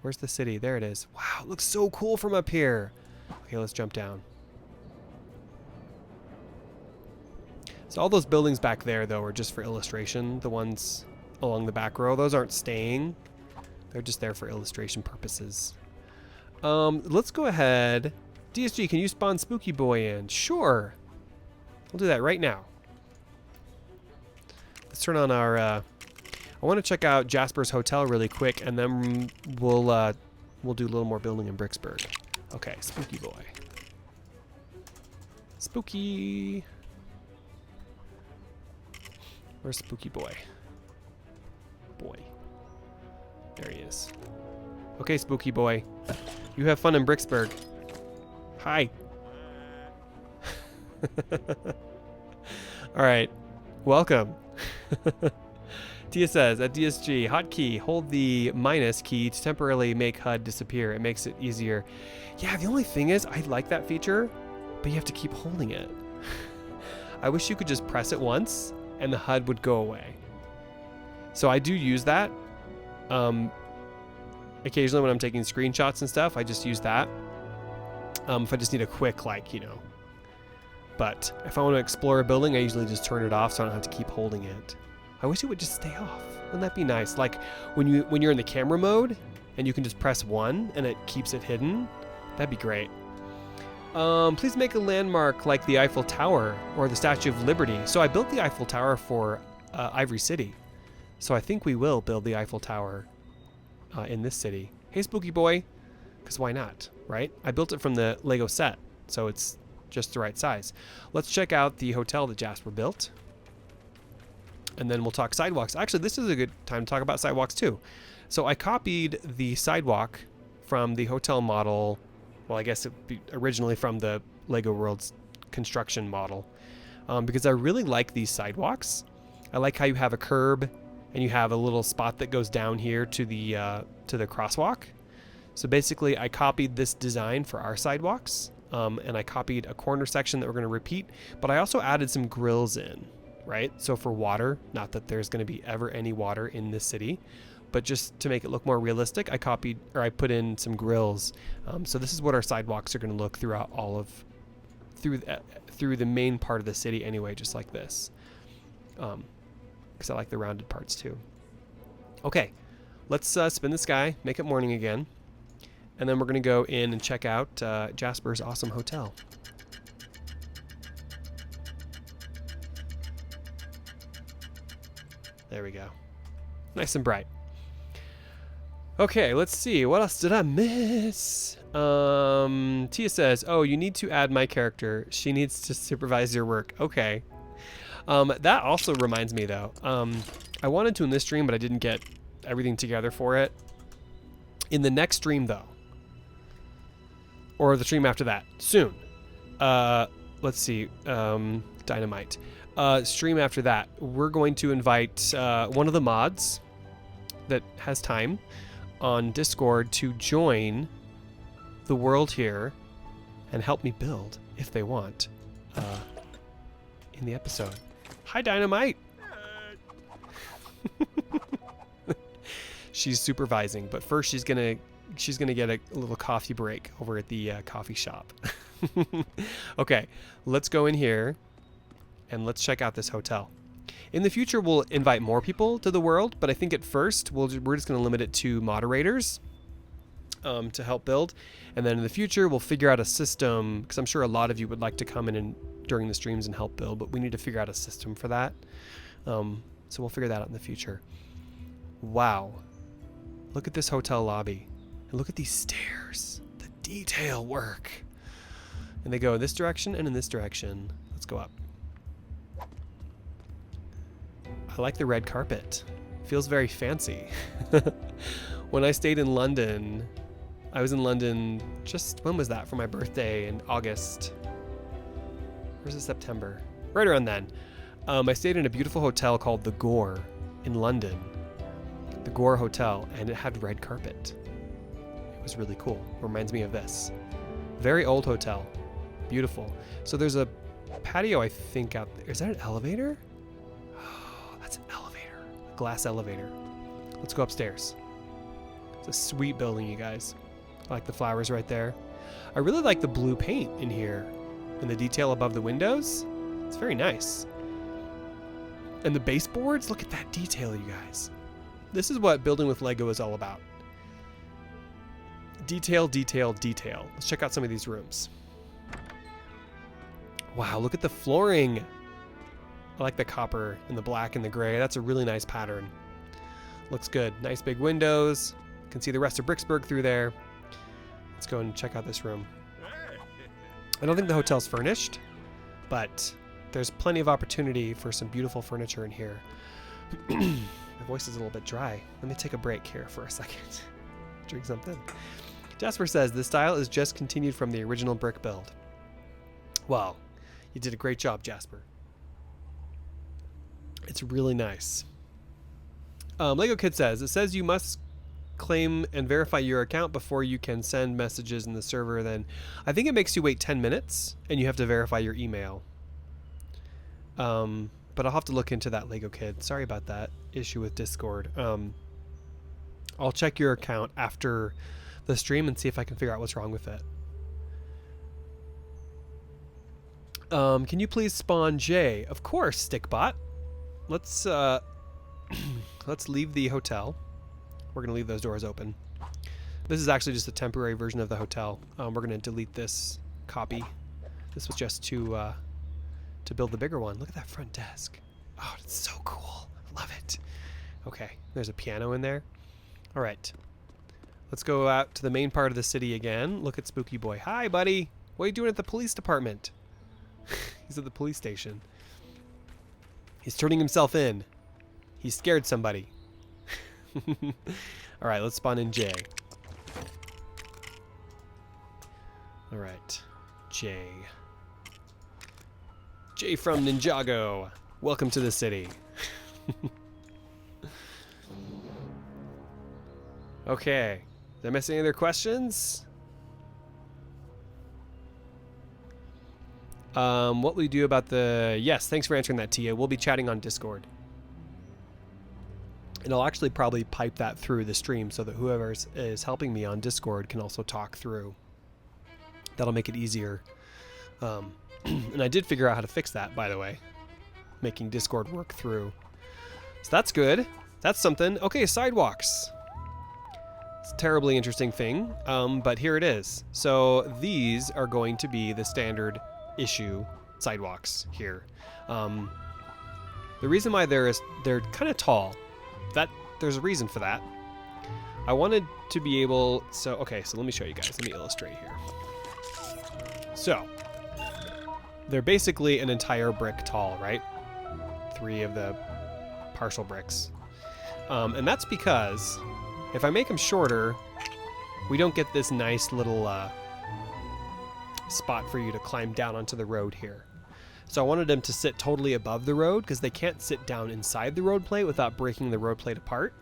Where's the city? There it is. Wow, it looks so cool from up here. Okay, let's jump down. So all those buildings back there, though, are just for illustration. The ones along the back row, those aren't staying. They're just there for illustration purposes. Let's go ahead. DSG, can you spawn Spooky Boy in? Sure. We'll do that right now. Let's turn on our... I want to check out Jasper's hotel really quick, and then we'll do a little more building in Bricksburg. Okay, Spooky Boy. Spooky. Where's Spooky Boy? Boy. There he is. Okay, Spooky Boy. You have fun in Bricksburg. Hi. All right. Welcome. Tia says, at DSG, hotkey, hold the minus key to temporarily make HUD disappear. It makes it easier. Yeah, the only thing is, I like that feature, but you have to keep holding it. I wish you could just press it once, and the HUD would go away. So I do use that. Occasionally when I'm taking screenshots and stuff, I just use that. If I just need a quick, like, you know. But if I want to explore a building, I usually just turn it off so I don't have to keep holding it. I wish it would just stay off. Wouldn't that be nice? Like when you're in the camera mode and you can just press 1 and it keeps it hidden. That'd be great. Please make a landmark like the Eiffel Tower or the Statue of Liberty. So I built the Eiffel Tower for Ivory City. So I think we will build the Eiffel Tower in this city. Hey, Spooky Boy. Because why not, right? I built it from the Lego set, so it's just the right size. Let's check out the hotel that Jasper built. And then we'll talk sidewalks. Actually, this is a good time to talk about sidewalks too. So I copied the sidewalk from the hotel model. Well, I guess it be originally from the Lego World's construction model. Because I really like these sidewalks. I like how you have a curb and you have a little spot that goes down here to the crosswalk. So basically, I copied this design for our sidewalks, and I copied a corner section that we're going to repeat, but I also added some grills in, right? So for water, not that there's going to be ever any water in this city, but just to make it look more realistic, I put in some grills. So this is what our sidewalks are going to look throughout through the main part of the city anyway, just like this. Because I like the rounded parts too. Okay, let's spin the sky, make it morning again. And then we're going to go in and check out Jasper's awesome hotel. There we go. Nice and bright. Okay, let's see. What else did I miss? Tia says, oh, you need to add my character. She needs to supervise your work. Okay. That also reminds me, though. I wanted to in this stream, but I didn't get everything together for it. In the next stream, though, or the stream after that, soon. Let's see, Dynamite. Stream after that, we're going to invite one of the mods that has time on Discord to join the world here and help me build, if they want, in the episode. Hi, Dynamite! She's supervising, but first she's gonna get a little coffee break over at the coffee shop. Okay, let's go in here and let's check out this hotel. In the future, we'll invite more people to the world, but I think at first we're just going to limit it to moderators to help build. And then in the future, we'll figure out a system, because I'm sure a lot of you would like to come in and during the streams and help build, but we need to figure out a system for that. So we'll figure that out in the future. Wow. Look at this hotel lobby. And look at these stairs. The detail work. And they go in this direction and in this direction. Let's go up. I like the red carpet. Feels very fancy. When I stayed in London, I was in London just, when was that? For my birthday in August. Or was it September? Right around then. I stayed in a beautiful hotel called The Gore in London. The Gore Hotel, and it had red carpet. It was really cool. Reminds me of this. Very old hotel. Beautiful. So there's a patio, I think, out there. Is that an elevator? Oh, that's an elevator. A glass elevator. Let's go upstairs. It's a sweet building, you guys. I like the flowers right there. I really like the blue paint in here and the detail above the windows. It's very nice. And the baseboards, look at that detail, you guys. This is what building with Lego is all about. Detail, detail, detail. Let's check out some of these rooms. Wow, look at the flooring. I like the copper and the black and the gray. That's a really nice pattern. Looks good. Nice big windows. Can see the rest of Bricksburg through there. Let's go and check out this room. I don't think the hotel's furnished, but there's plenty of opportunity for some beautiful furniture in here. My voice is a little bit dry. Let me take a break here for a second. Drink something. Jasper says, the style is just continued from the original brick build. Wow. You did a great job, Jasper. It's really nice. Lego Kid says, it says you must claim and verify your account before you can send messages in the server. Then I think it makes you wait 10 minutes and you have to verify your email. But I'll have to look into that, Lego Kid. Sorry about that issue with Discord. I'll check your account after the stream and see if I can figure out what's wrong with it. Can you please spawn Jay? Of course, Stickbot. Let's let's leave the hotel. We're gonna leave those doors open. This is actually just a temporary version of the hotel. We're gonna delete this copy. This was just to build the bigger one. Look at that front desk. Oh, it's so cool. Love it. Okay, there's a piano in there. All right, let's go out to the main part of the city again. Look at Spooky Boy. Hi, buddy. What are you doing at the police department? He's at the police station. He's turning himself in. He scared somebody. All right, let's spawn in Jay. All right, Jay. Jay from Ninjago. Welcome to the city. Okay. Did I miss any other questions? What will you do about the... Yes, thanks for answering that, Tia. We'll be chatting on Discord. And I'll actually probably pipe that through the stream so that whoever is helping me on Discord can also talk through. That'll make it easier. And I did figure out how to fix that, by the way. Making Discord work through. So that's good. That's something. Okay, sidewalks. It's a terribly interesting thing, but here it is. So these are going to be the standard issue sidewalks here. The reason why they're kind of tall, there's a reason for that. I wanted to be able, so let me show you guys. Let me illustrate here. So they're basically an entire brick tall, right? 3 of the partial bricks. And that's because if I make them shorter, we don't get this nice little spot for you to climb down onto the road here. So I wanted them to sit totally above the road because they can't sit down inside the road plate without breaking the road plate apart.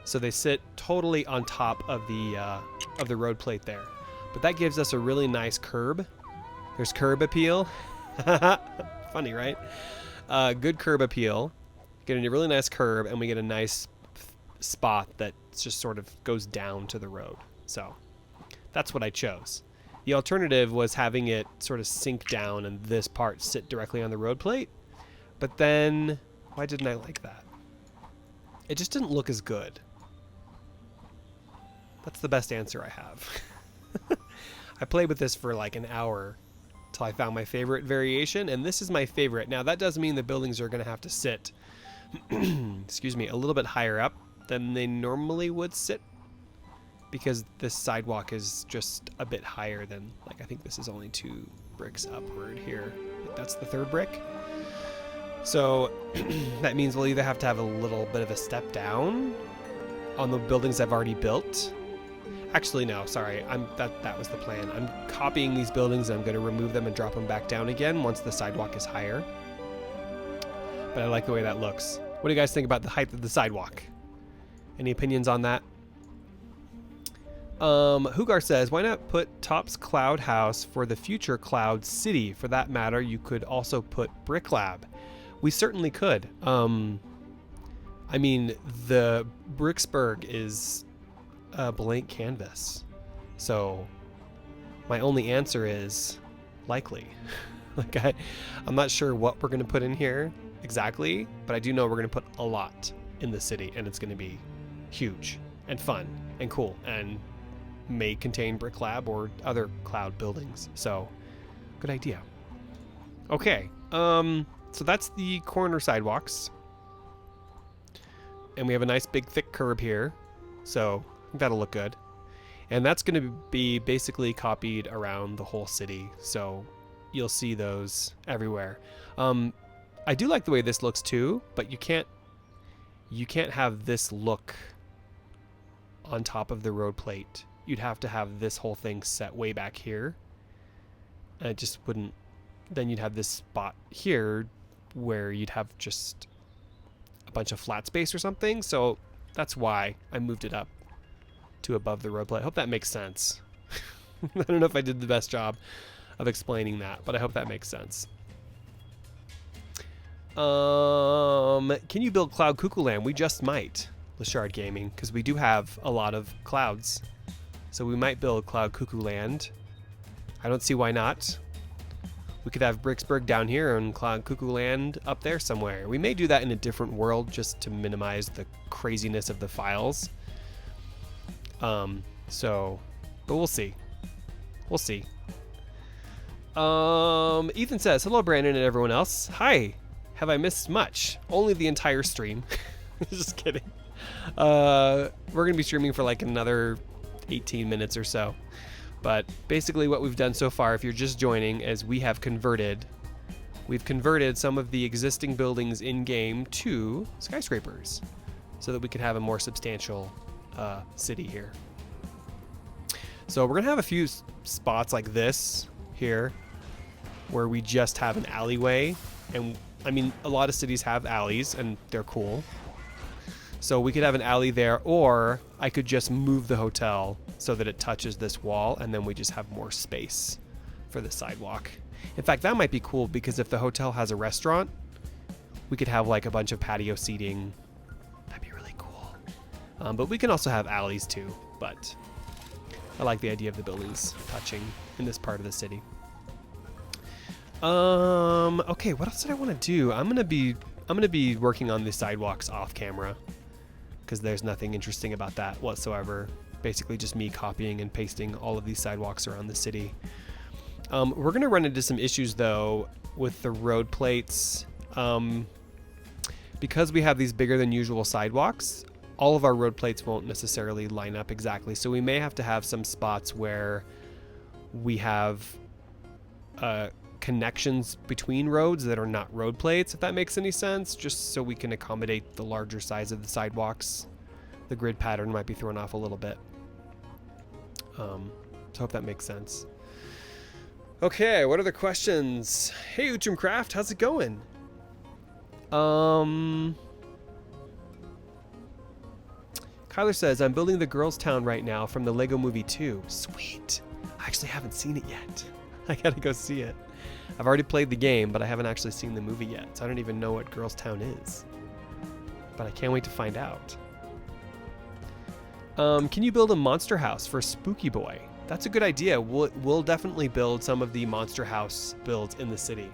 So they sit totally on top of the road plate there. But that gives us a really nice curb. There's curb appeal. Funny, right? Good curb appeal. Get a really nice curb, and we get a nice spot that just sort of goes down to the road. So that's what I chose. The alternative was having it sort of sink down and this part sit directly on the road plate. But then, why didn't I like that? It just didn't look as good. That's the best answer I have. I played with this for like an hour till I found my favorite variation, and this is my favorite. Now that does mean the buildings are going to have to sit, excuse me, a little bit higher up than they normally would sit, because this sidewalk is just a bit higher than, like, I think this is only 2 bricks upward here. That's the 3rd brick. So that means we'll either have to have a little bit of a step down on the buildings I've already built. Actually, no, sorry. That was the plan. I'm copying these buildings and I'm going to remove them and drop them back down again once the sidewalk is higher. But I like the way that looks. What do you guys think about the height of the sidewalk? Any opinions on that? Hugar says, why not put Top's Cloud House for the future Cloud City? For that matter, you could also put Brick Lab. We certainly could. I mean, the Bricksburg is a blank canvas. So my only answer is likely. Like I'm not sure what we're going to put in here exactly, but I do know we're going to put a lot in the city, and it's going to be huge and fun and cool and may contain Brick Lab or other cloud buildings. So good idea. Okay. So that's the corner sidewalks. And we have a nice big thick curb here. So I think that'll look good. And that's going to be basically copied around the whole city. So you'll see those everywhere. I do like the way this looks too, but you can't have this look on top of the road plate. You'd have to have this whole thing set way back here. And it just wouldn't, then you'd have this spot here where you'd have just a bunch of flat space or something. So that's why I moved it up to above the road plate. I hope that makes sense. I don't know if I did the best job of explaining that, but I hope that makes sense. Can you build Cloud Cuckoo Land? We just might, Lashard Gaming, because we do have a lot of clouds. So we might build Cloud Cuckoo Land. I don't see why not. We could have Bricksburg down here and Cloud Cuckoo Land up there somewhere. We may do that in a different world just to minimize the craziness of the files. But we'll see. We'll see. Ethan says, hello Brandon and everyone else. Hi. Have I missed much? Only the entire stream. Just kidding. We're going to be streaming for like another 18 minutes or so. But basically what we've done so far, if you're just joining, is we've converted some of the existing buildings in-game to skyscrapers so that we could have a more substantial city here. So we're going to have a few spots like this here where we just have an alleyway. And I mean, a lot of cities have alleys and they're cool. So we could have an alley there, or I could just move the hotel so that it touches this wall, and then we just have more space for the sidewalk. In fact, that might be cool because if the hotel has a restaurant, we could have like a bunch of patio seating. That'd be really cool. But we can also have alleys too, but I like the idea of the buildings touching in this part of the city. Okay, what else did I want to do? I'm gonna be working on the sidewalks off camera, because there's nothing interesting about that whatsoever. Basically just me copying and pasting all of these sidewalks around the city. We're gonna run into some issues though with the road plates. Because we have these bigger than usual sidewalks, all of our road plates won't necessarily line up exactly. So we may have to have some spots where we have connections between roads that are not road plates, if that makes any sense, just so we can accommodate the larger size of the sidewalks. The grid pattern might be thrown off a little bit. So I hope that makes sense. Okay, what other questions? Hey Uchumcraft, how's it going? Kyler says, I'm building the Girls Town right now from the Lego Movie 2. Sweet. I actually haven't seen it yet. I gotta go see it. I've already played the game, but I haven't actually seen the movie yet, so I don't even know what Girls Town is. But I can't wait to find out. Can you build a monster house for Spooky Boy? That's a good idea. We'll definitely build some of the monster house builds in the city.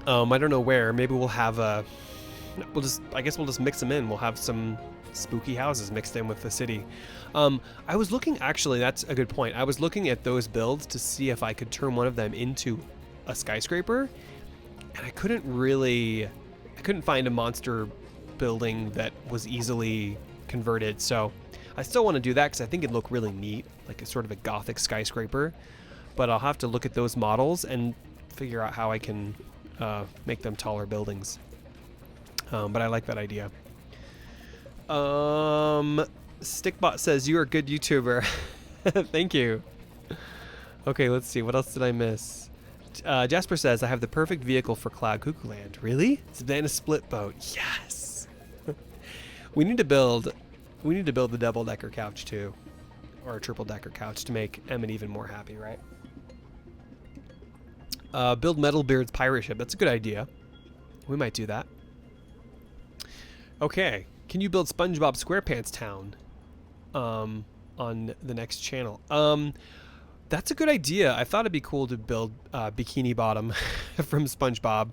I don't know where. Maybe we'll have a... I guess we'll just mix them in. We'll have some spooky houses mixed in with the city. I was looking, actually, that's a good point. I was looking at those builds to see if I could turn one of them into a skyscraper, and I couldn't find a monster building that was easily converted. So I still want to do that because I think it'd look really neat, like a sort of a Gothic skyscraper, but I'll have to look at those models and figure out how I can make them taller buildings. But I like that idea. Stickbot says, you're a good YouTuber. Thank you. Okay, let's see. What else did I miss? Jasper says, I have the perfect vehicle for Cloud Cuckoo Land. Really? It's a banana split boat. Yes. We need to build We need to build the double-decker couch too, or a triple-decker couch to make Emmett even more happy, right? Build Metalbeard's pirate ship. That's a good idea. We might do that. Okay. Can you build SpongeBob SquarePants Town on the next channel? That's a good idea. I thought it'd be cool to build Bikini Bottom from SpongeBob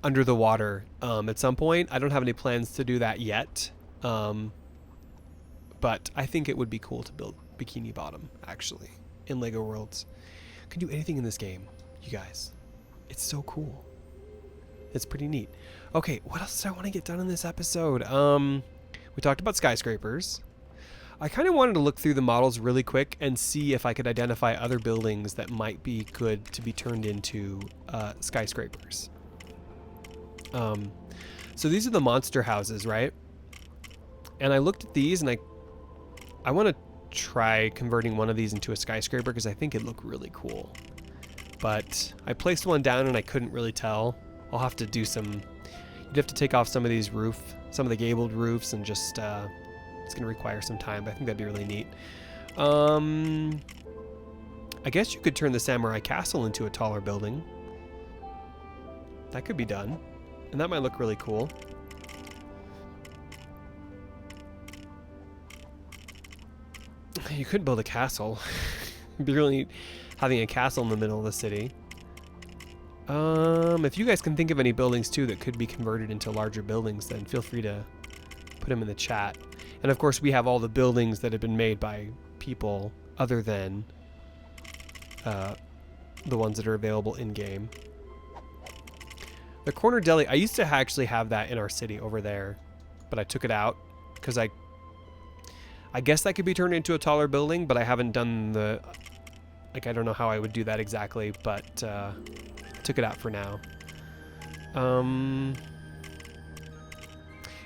under the water at some point. I don't have any plans to do that yet. But I think it would be cool to build Bikini Bottom, actually, in LEGO Worlds. You can do anything in this game, you guys. It's so cool. It's pretty neat. Okay, what else did I want to get done in this episode? We talked about skyscrapers. I kind of wanted to look through the models really quick and see if I could identify other buildings that might be good to be turned into skyscrapers. So these are the monster houses, right? And I looked at these and I want to try converting one of these into a skyscraper because I think it'd look really cool. But I placed one down and I couldn't really tell. I'll have to do some... You'd have to take off some of these some of the gabled roofs and just... it's going to require some time, but I think that'd be really neat. I guess you could turn the Samurai Castle into a taller building. That could be done. And that might look really cool. You could build a castle. It'd be really neat having a castle in the middle of the city. If you guys can think of any buildings too that could be converted into larger buildings, then feel free to put them in the chat. And of course we have all the buildings that have been made by people other than the ones that are available in-game. The corner deli, I used to actually have that in our city over there, but I took it out because I guess that could be turned into a taller building, but I haven't done the... Like, I don't know how I would do that exactly, but took it out for now.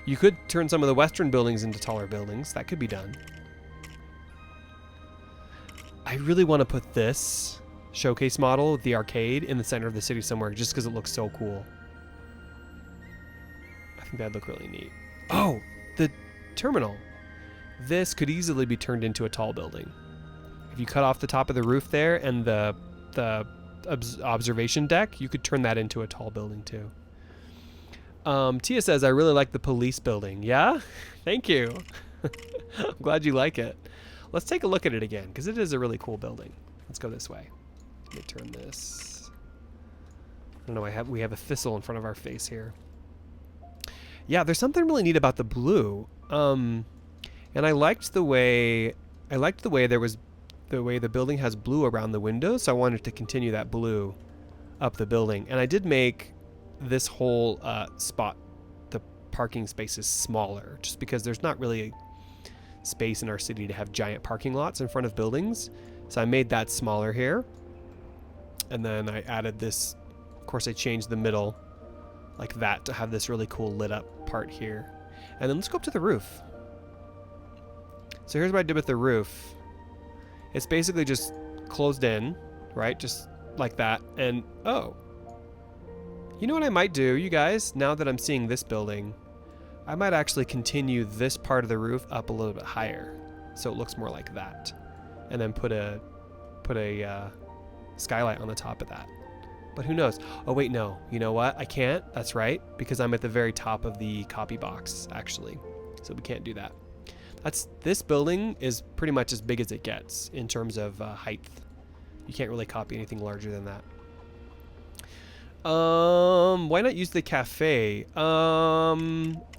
You could turn some of the western buildings into taller buildings. That could be done. I really want to put this showcase model, the arcade, in the center of the city somewhere just because it looks so cool. I think that'd look really neat. Oh, the terminal. This could easily be turned into a tall building. If you cut off the top of the roof there and the observation deck, you could turn that into a tall building too. Tia says, I really like the police building. Yeah? Thank you. I'm glad you like it. Let's take a look at it again, because it is a really cool building. Let's go this way. Let me turn this. I don't know, we have a thistle in front of our face here. Yeah, there's something really neat about the blue. And I liked the way the building has blue around the windows, so I wanted to continue that blue up the building. And I did make this whole spot, the parking spaces, smaller, just because there's not really space in our city to have giant parking lots in front of buildings. So I made that smaller here. And then I added this, of course I changed the middle like that to have this really cool lit up part here. And then let's go up to the roof. So here's what I did with the roof. It's basically just closed in, right? Just like that. And, oh. You know what I might do, you guys? Now that I'm seeing this building, I might actually continue this part of the roof up a little bit higher, so it looks more like that. And then put a skylight on the top of that. But who knows? Oh, wait, no. You know what? I can't. That's right. Because I'm at the very top of the copy box, actually. So we can't do that. This building is pretty much as big as it gets in terms of height. You can't really copy anything larger than that. Why not use the cafe? Are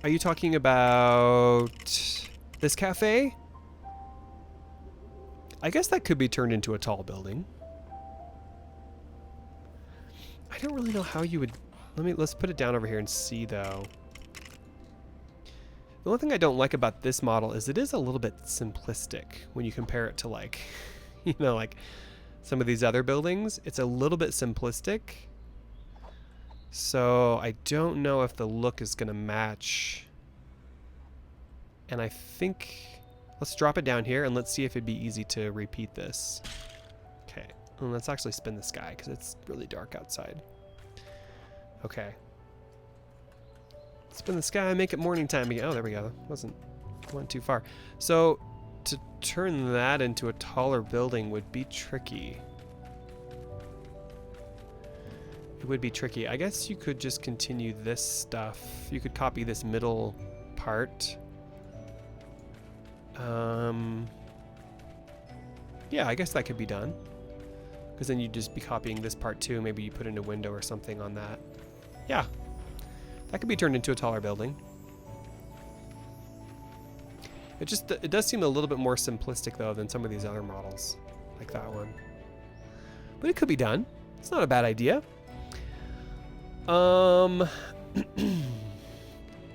you talking about this cafe? I guess that could be turned into a tall building. I don't really know how you would... Let's put it down over here and see, though. The only thing I don't like about this model is it is a little bit simplistic when you compare it to, like, you know, like some of these other buildings. It's a little bit simplistic. So I don't know if the look is going to match. And I think... Let's drop it down here and let's see if it'd be easy to repeat this. Okay. And let's actually spin the sky because it's really dark outside. Okay. Spin the sky, make it morning time again. Oh, there we go. Wasn't Went too far. So to turn that into a taller building would be tricky. It would be tricky. I guess you could just continue this stuff. You could copy this middle part. Yeah, I guess that could be done. Because then you'd just be copying this part too. Maybe you put in a window or something on that. Yeah. That could be turned into a taller building. It does seem a little bit more simplistic though than some of these other models. Like that one. But it could be done. It's not a bad idea.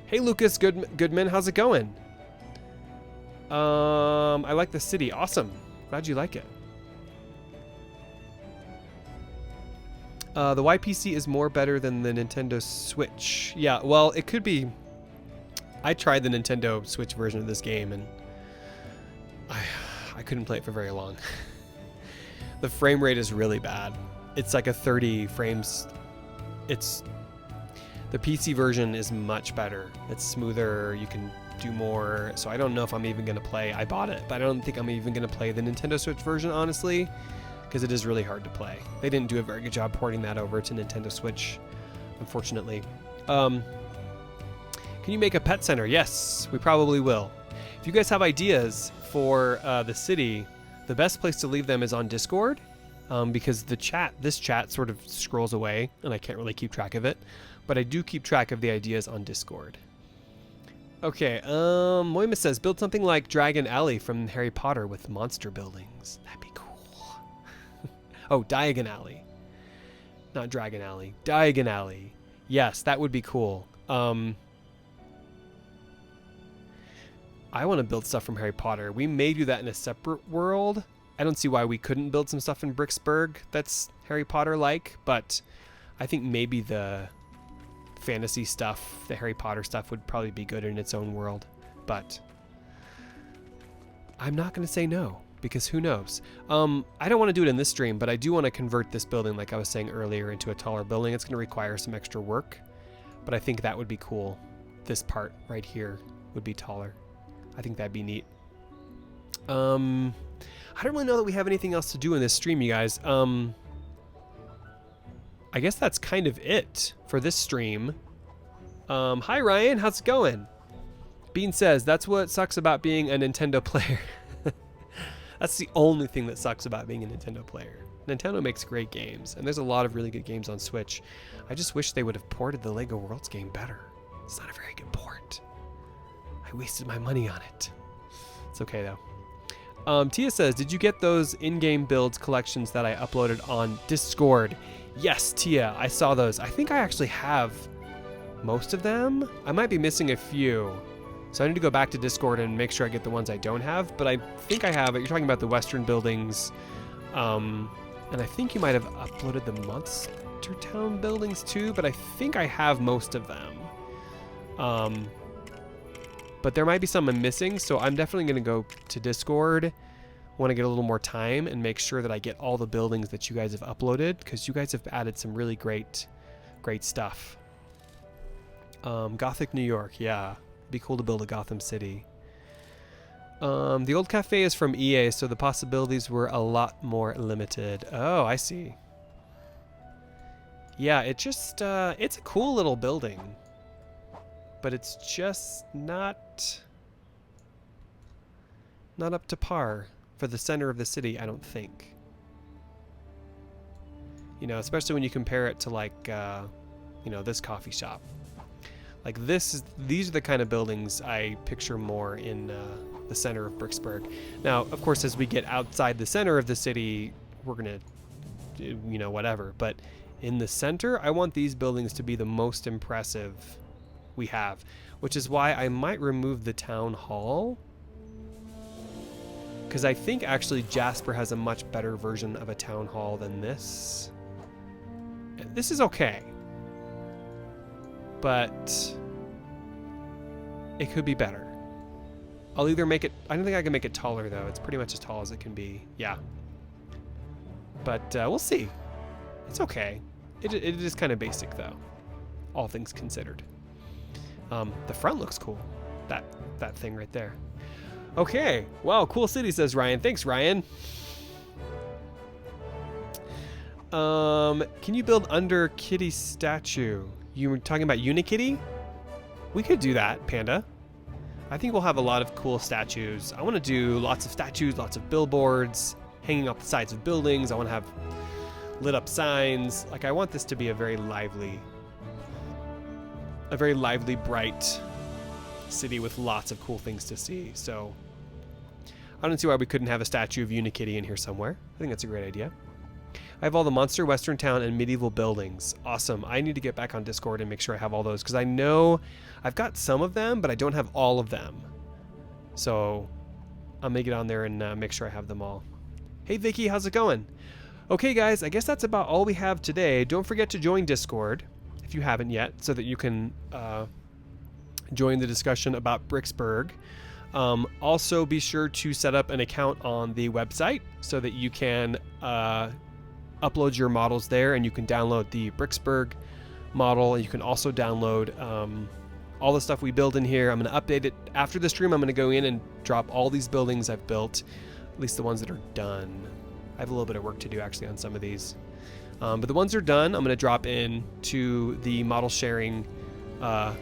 Hey Lucas Goodman, how's it going? I like the city. Awesome. Glad you like it. The YPC is more better than the Nintendo Switch. Yeah, well, it could be. I tried the Nintendo Switch version of this game and I couldn't play it for very long. The frame rate is really bad. It's like a 30 frames. The PC version is much better. It's smoother. You can do more. So I don't know if I'm even going to play. I bought it, but I don't think I'm even going to play the Nintendo Switch version, honestly, because it is really hard to play. They didn't do a very good job porting that over to Nintendo Switch, unfortunately. Can you make a pet center? Yes, we probably will. If you guys have ideas for the city, the best place to leave them is on Discord, because this chat sort of scrolls away and I can't really keep track of it, but I do keep track of the ideas on Discord. Okay, Moima says, build something like Dragon Alley from Harry Potter with monster buildings. That'd be cool. Oh, Diagon Alley. Not Dragon Alley. Diagon Alley. Yes, that would be cool. I want to build stuff from Harry Potter. We may do that in a separate world. I don't see why we couldn't build some stuff in Bricksburg that's Harry Potter-like, but I think maybe the fantasy stuff, the Harry Potter stuff, would probably be good in its own world. But I'm not going to say no, because who knows? I don't want to do it in this stream, but I do want to convert this building, like I was saying earlier, into a taller building. It's going to require some extra work, but I think that would be cool. This part right here would be taller. I think that'd be neat. I don't really know that we have anything else to do in this stream, you guys. I guess that's kind of it for this stream. Hi Ryan, how's it going? Bean says, that's what sucks about being a Nintendo player. That's the only thing that sucks about being a Nintendo player. Nintendo makes great games, and there's a lot of really good games on Switch. I just wish they would have ported the Lego Worlds game better. It's not a very good port. I wasted my money on it. It's okay though. Tia says, did you get those in-game builds collections that I uploaded on Discord? Yes, Tia, I saw those. I think I actually have most of them. I might be missing a few. So I need to go back to Discord and make sure I get the ones I don't have, but I think I have it. You're talking about the Western buildings. And I think you might have uploaded the Monster Town buildings too, but I think I have most of them. But there might be some I'm missing, so I'm definitely going to go to Discord. Want to get a little more time and make sure that I get all the buildings that you guys have uploaded, because you guys have added some really great stuff. Gothic, New York, yeah. It'd be cool to build a Gotham City. The old cafe is from EA, so the possibilities were a lot more limited. Oh, I see. Yeah, it just, it's a cool little building. But it's just not up to par for the center of the city, I don't think. You know, especially when you compare it to like, you know, this coffee shop. Like these are the kind of buildings I picture more in the center of Bricksburg. Now, of course, as we get outside the center of the city, we're gonna do, you know, whatever. But in the center, I want these buildings to be the most impressive we have, which is why I might remove the town hall, because I think actually Jasper has a much better version of a town hall than this. This is okay, but it could be better. I'll either make it, I don't think I can make it taller though. It's pretty much as tall as it can be. Yeah, but we'll see. It's okay. It is kind of basic though, all things considered. The front looks cool. that thing right there. Okay. Wow, cool city, says Ryan. Thanks, Ryan. Can you build under Kitty statue? You were talking about Unikitty? We could do that, Panda. I think we'll have a lot of cool statues. I want to do lots of statues, lots of billboards, hanging off the sides of buildings. I want to have lit up signs. Like, I want this to be a very lively, bright city with lots of cool things to see. So I don't see why we couldn't have a statue of Unikitty in here somewhere. I think that's a great idea. I have all the monster, western town, and medieval buildings. Awesome. I need to get back on Discord and make sure I have all those, because I know I've got some of them, but I don't have all of them. So I'll make it on there and make sure I have them all. Hey, Vicky, how's it going? Okay, guys, I guess that's about all we have today. Don't forget to join Discord if you haven't yet, so that you can join the discussion about Bricksburg. Also, be sure to set up an account on the website so that you can upload your models there, and you can download the Bricksburg model. You can also download all the stuff we build in here. I'm going to update it after the stream. I'm going to go in and drop all these buildings I've built, at least the ones that are done. I have a little bit of work to do actually on some of these, but the ones that are done, I'm going to drop in to the model sharing on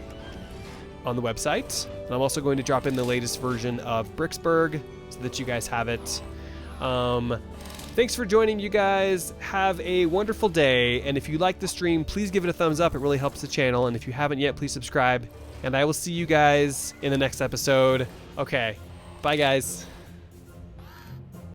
the website. And I'm also going to drop in the latest version of Bricksburg so that you guys have it. Thanks for joining, you guys. Have a wonderful day. And if you like the stream, please give it a thumbs up. It really helps the channel. And if you haven't yet, please subscribe. And I will see you guys in the next episode. Okay. Bye, guys.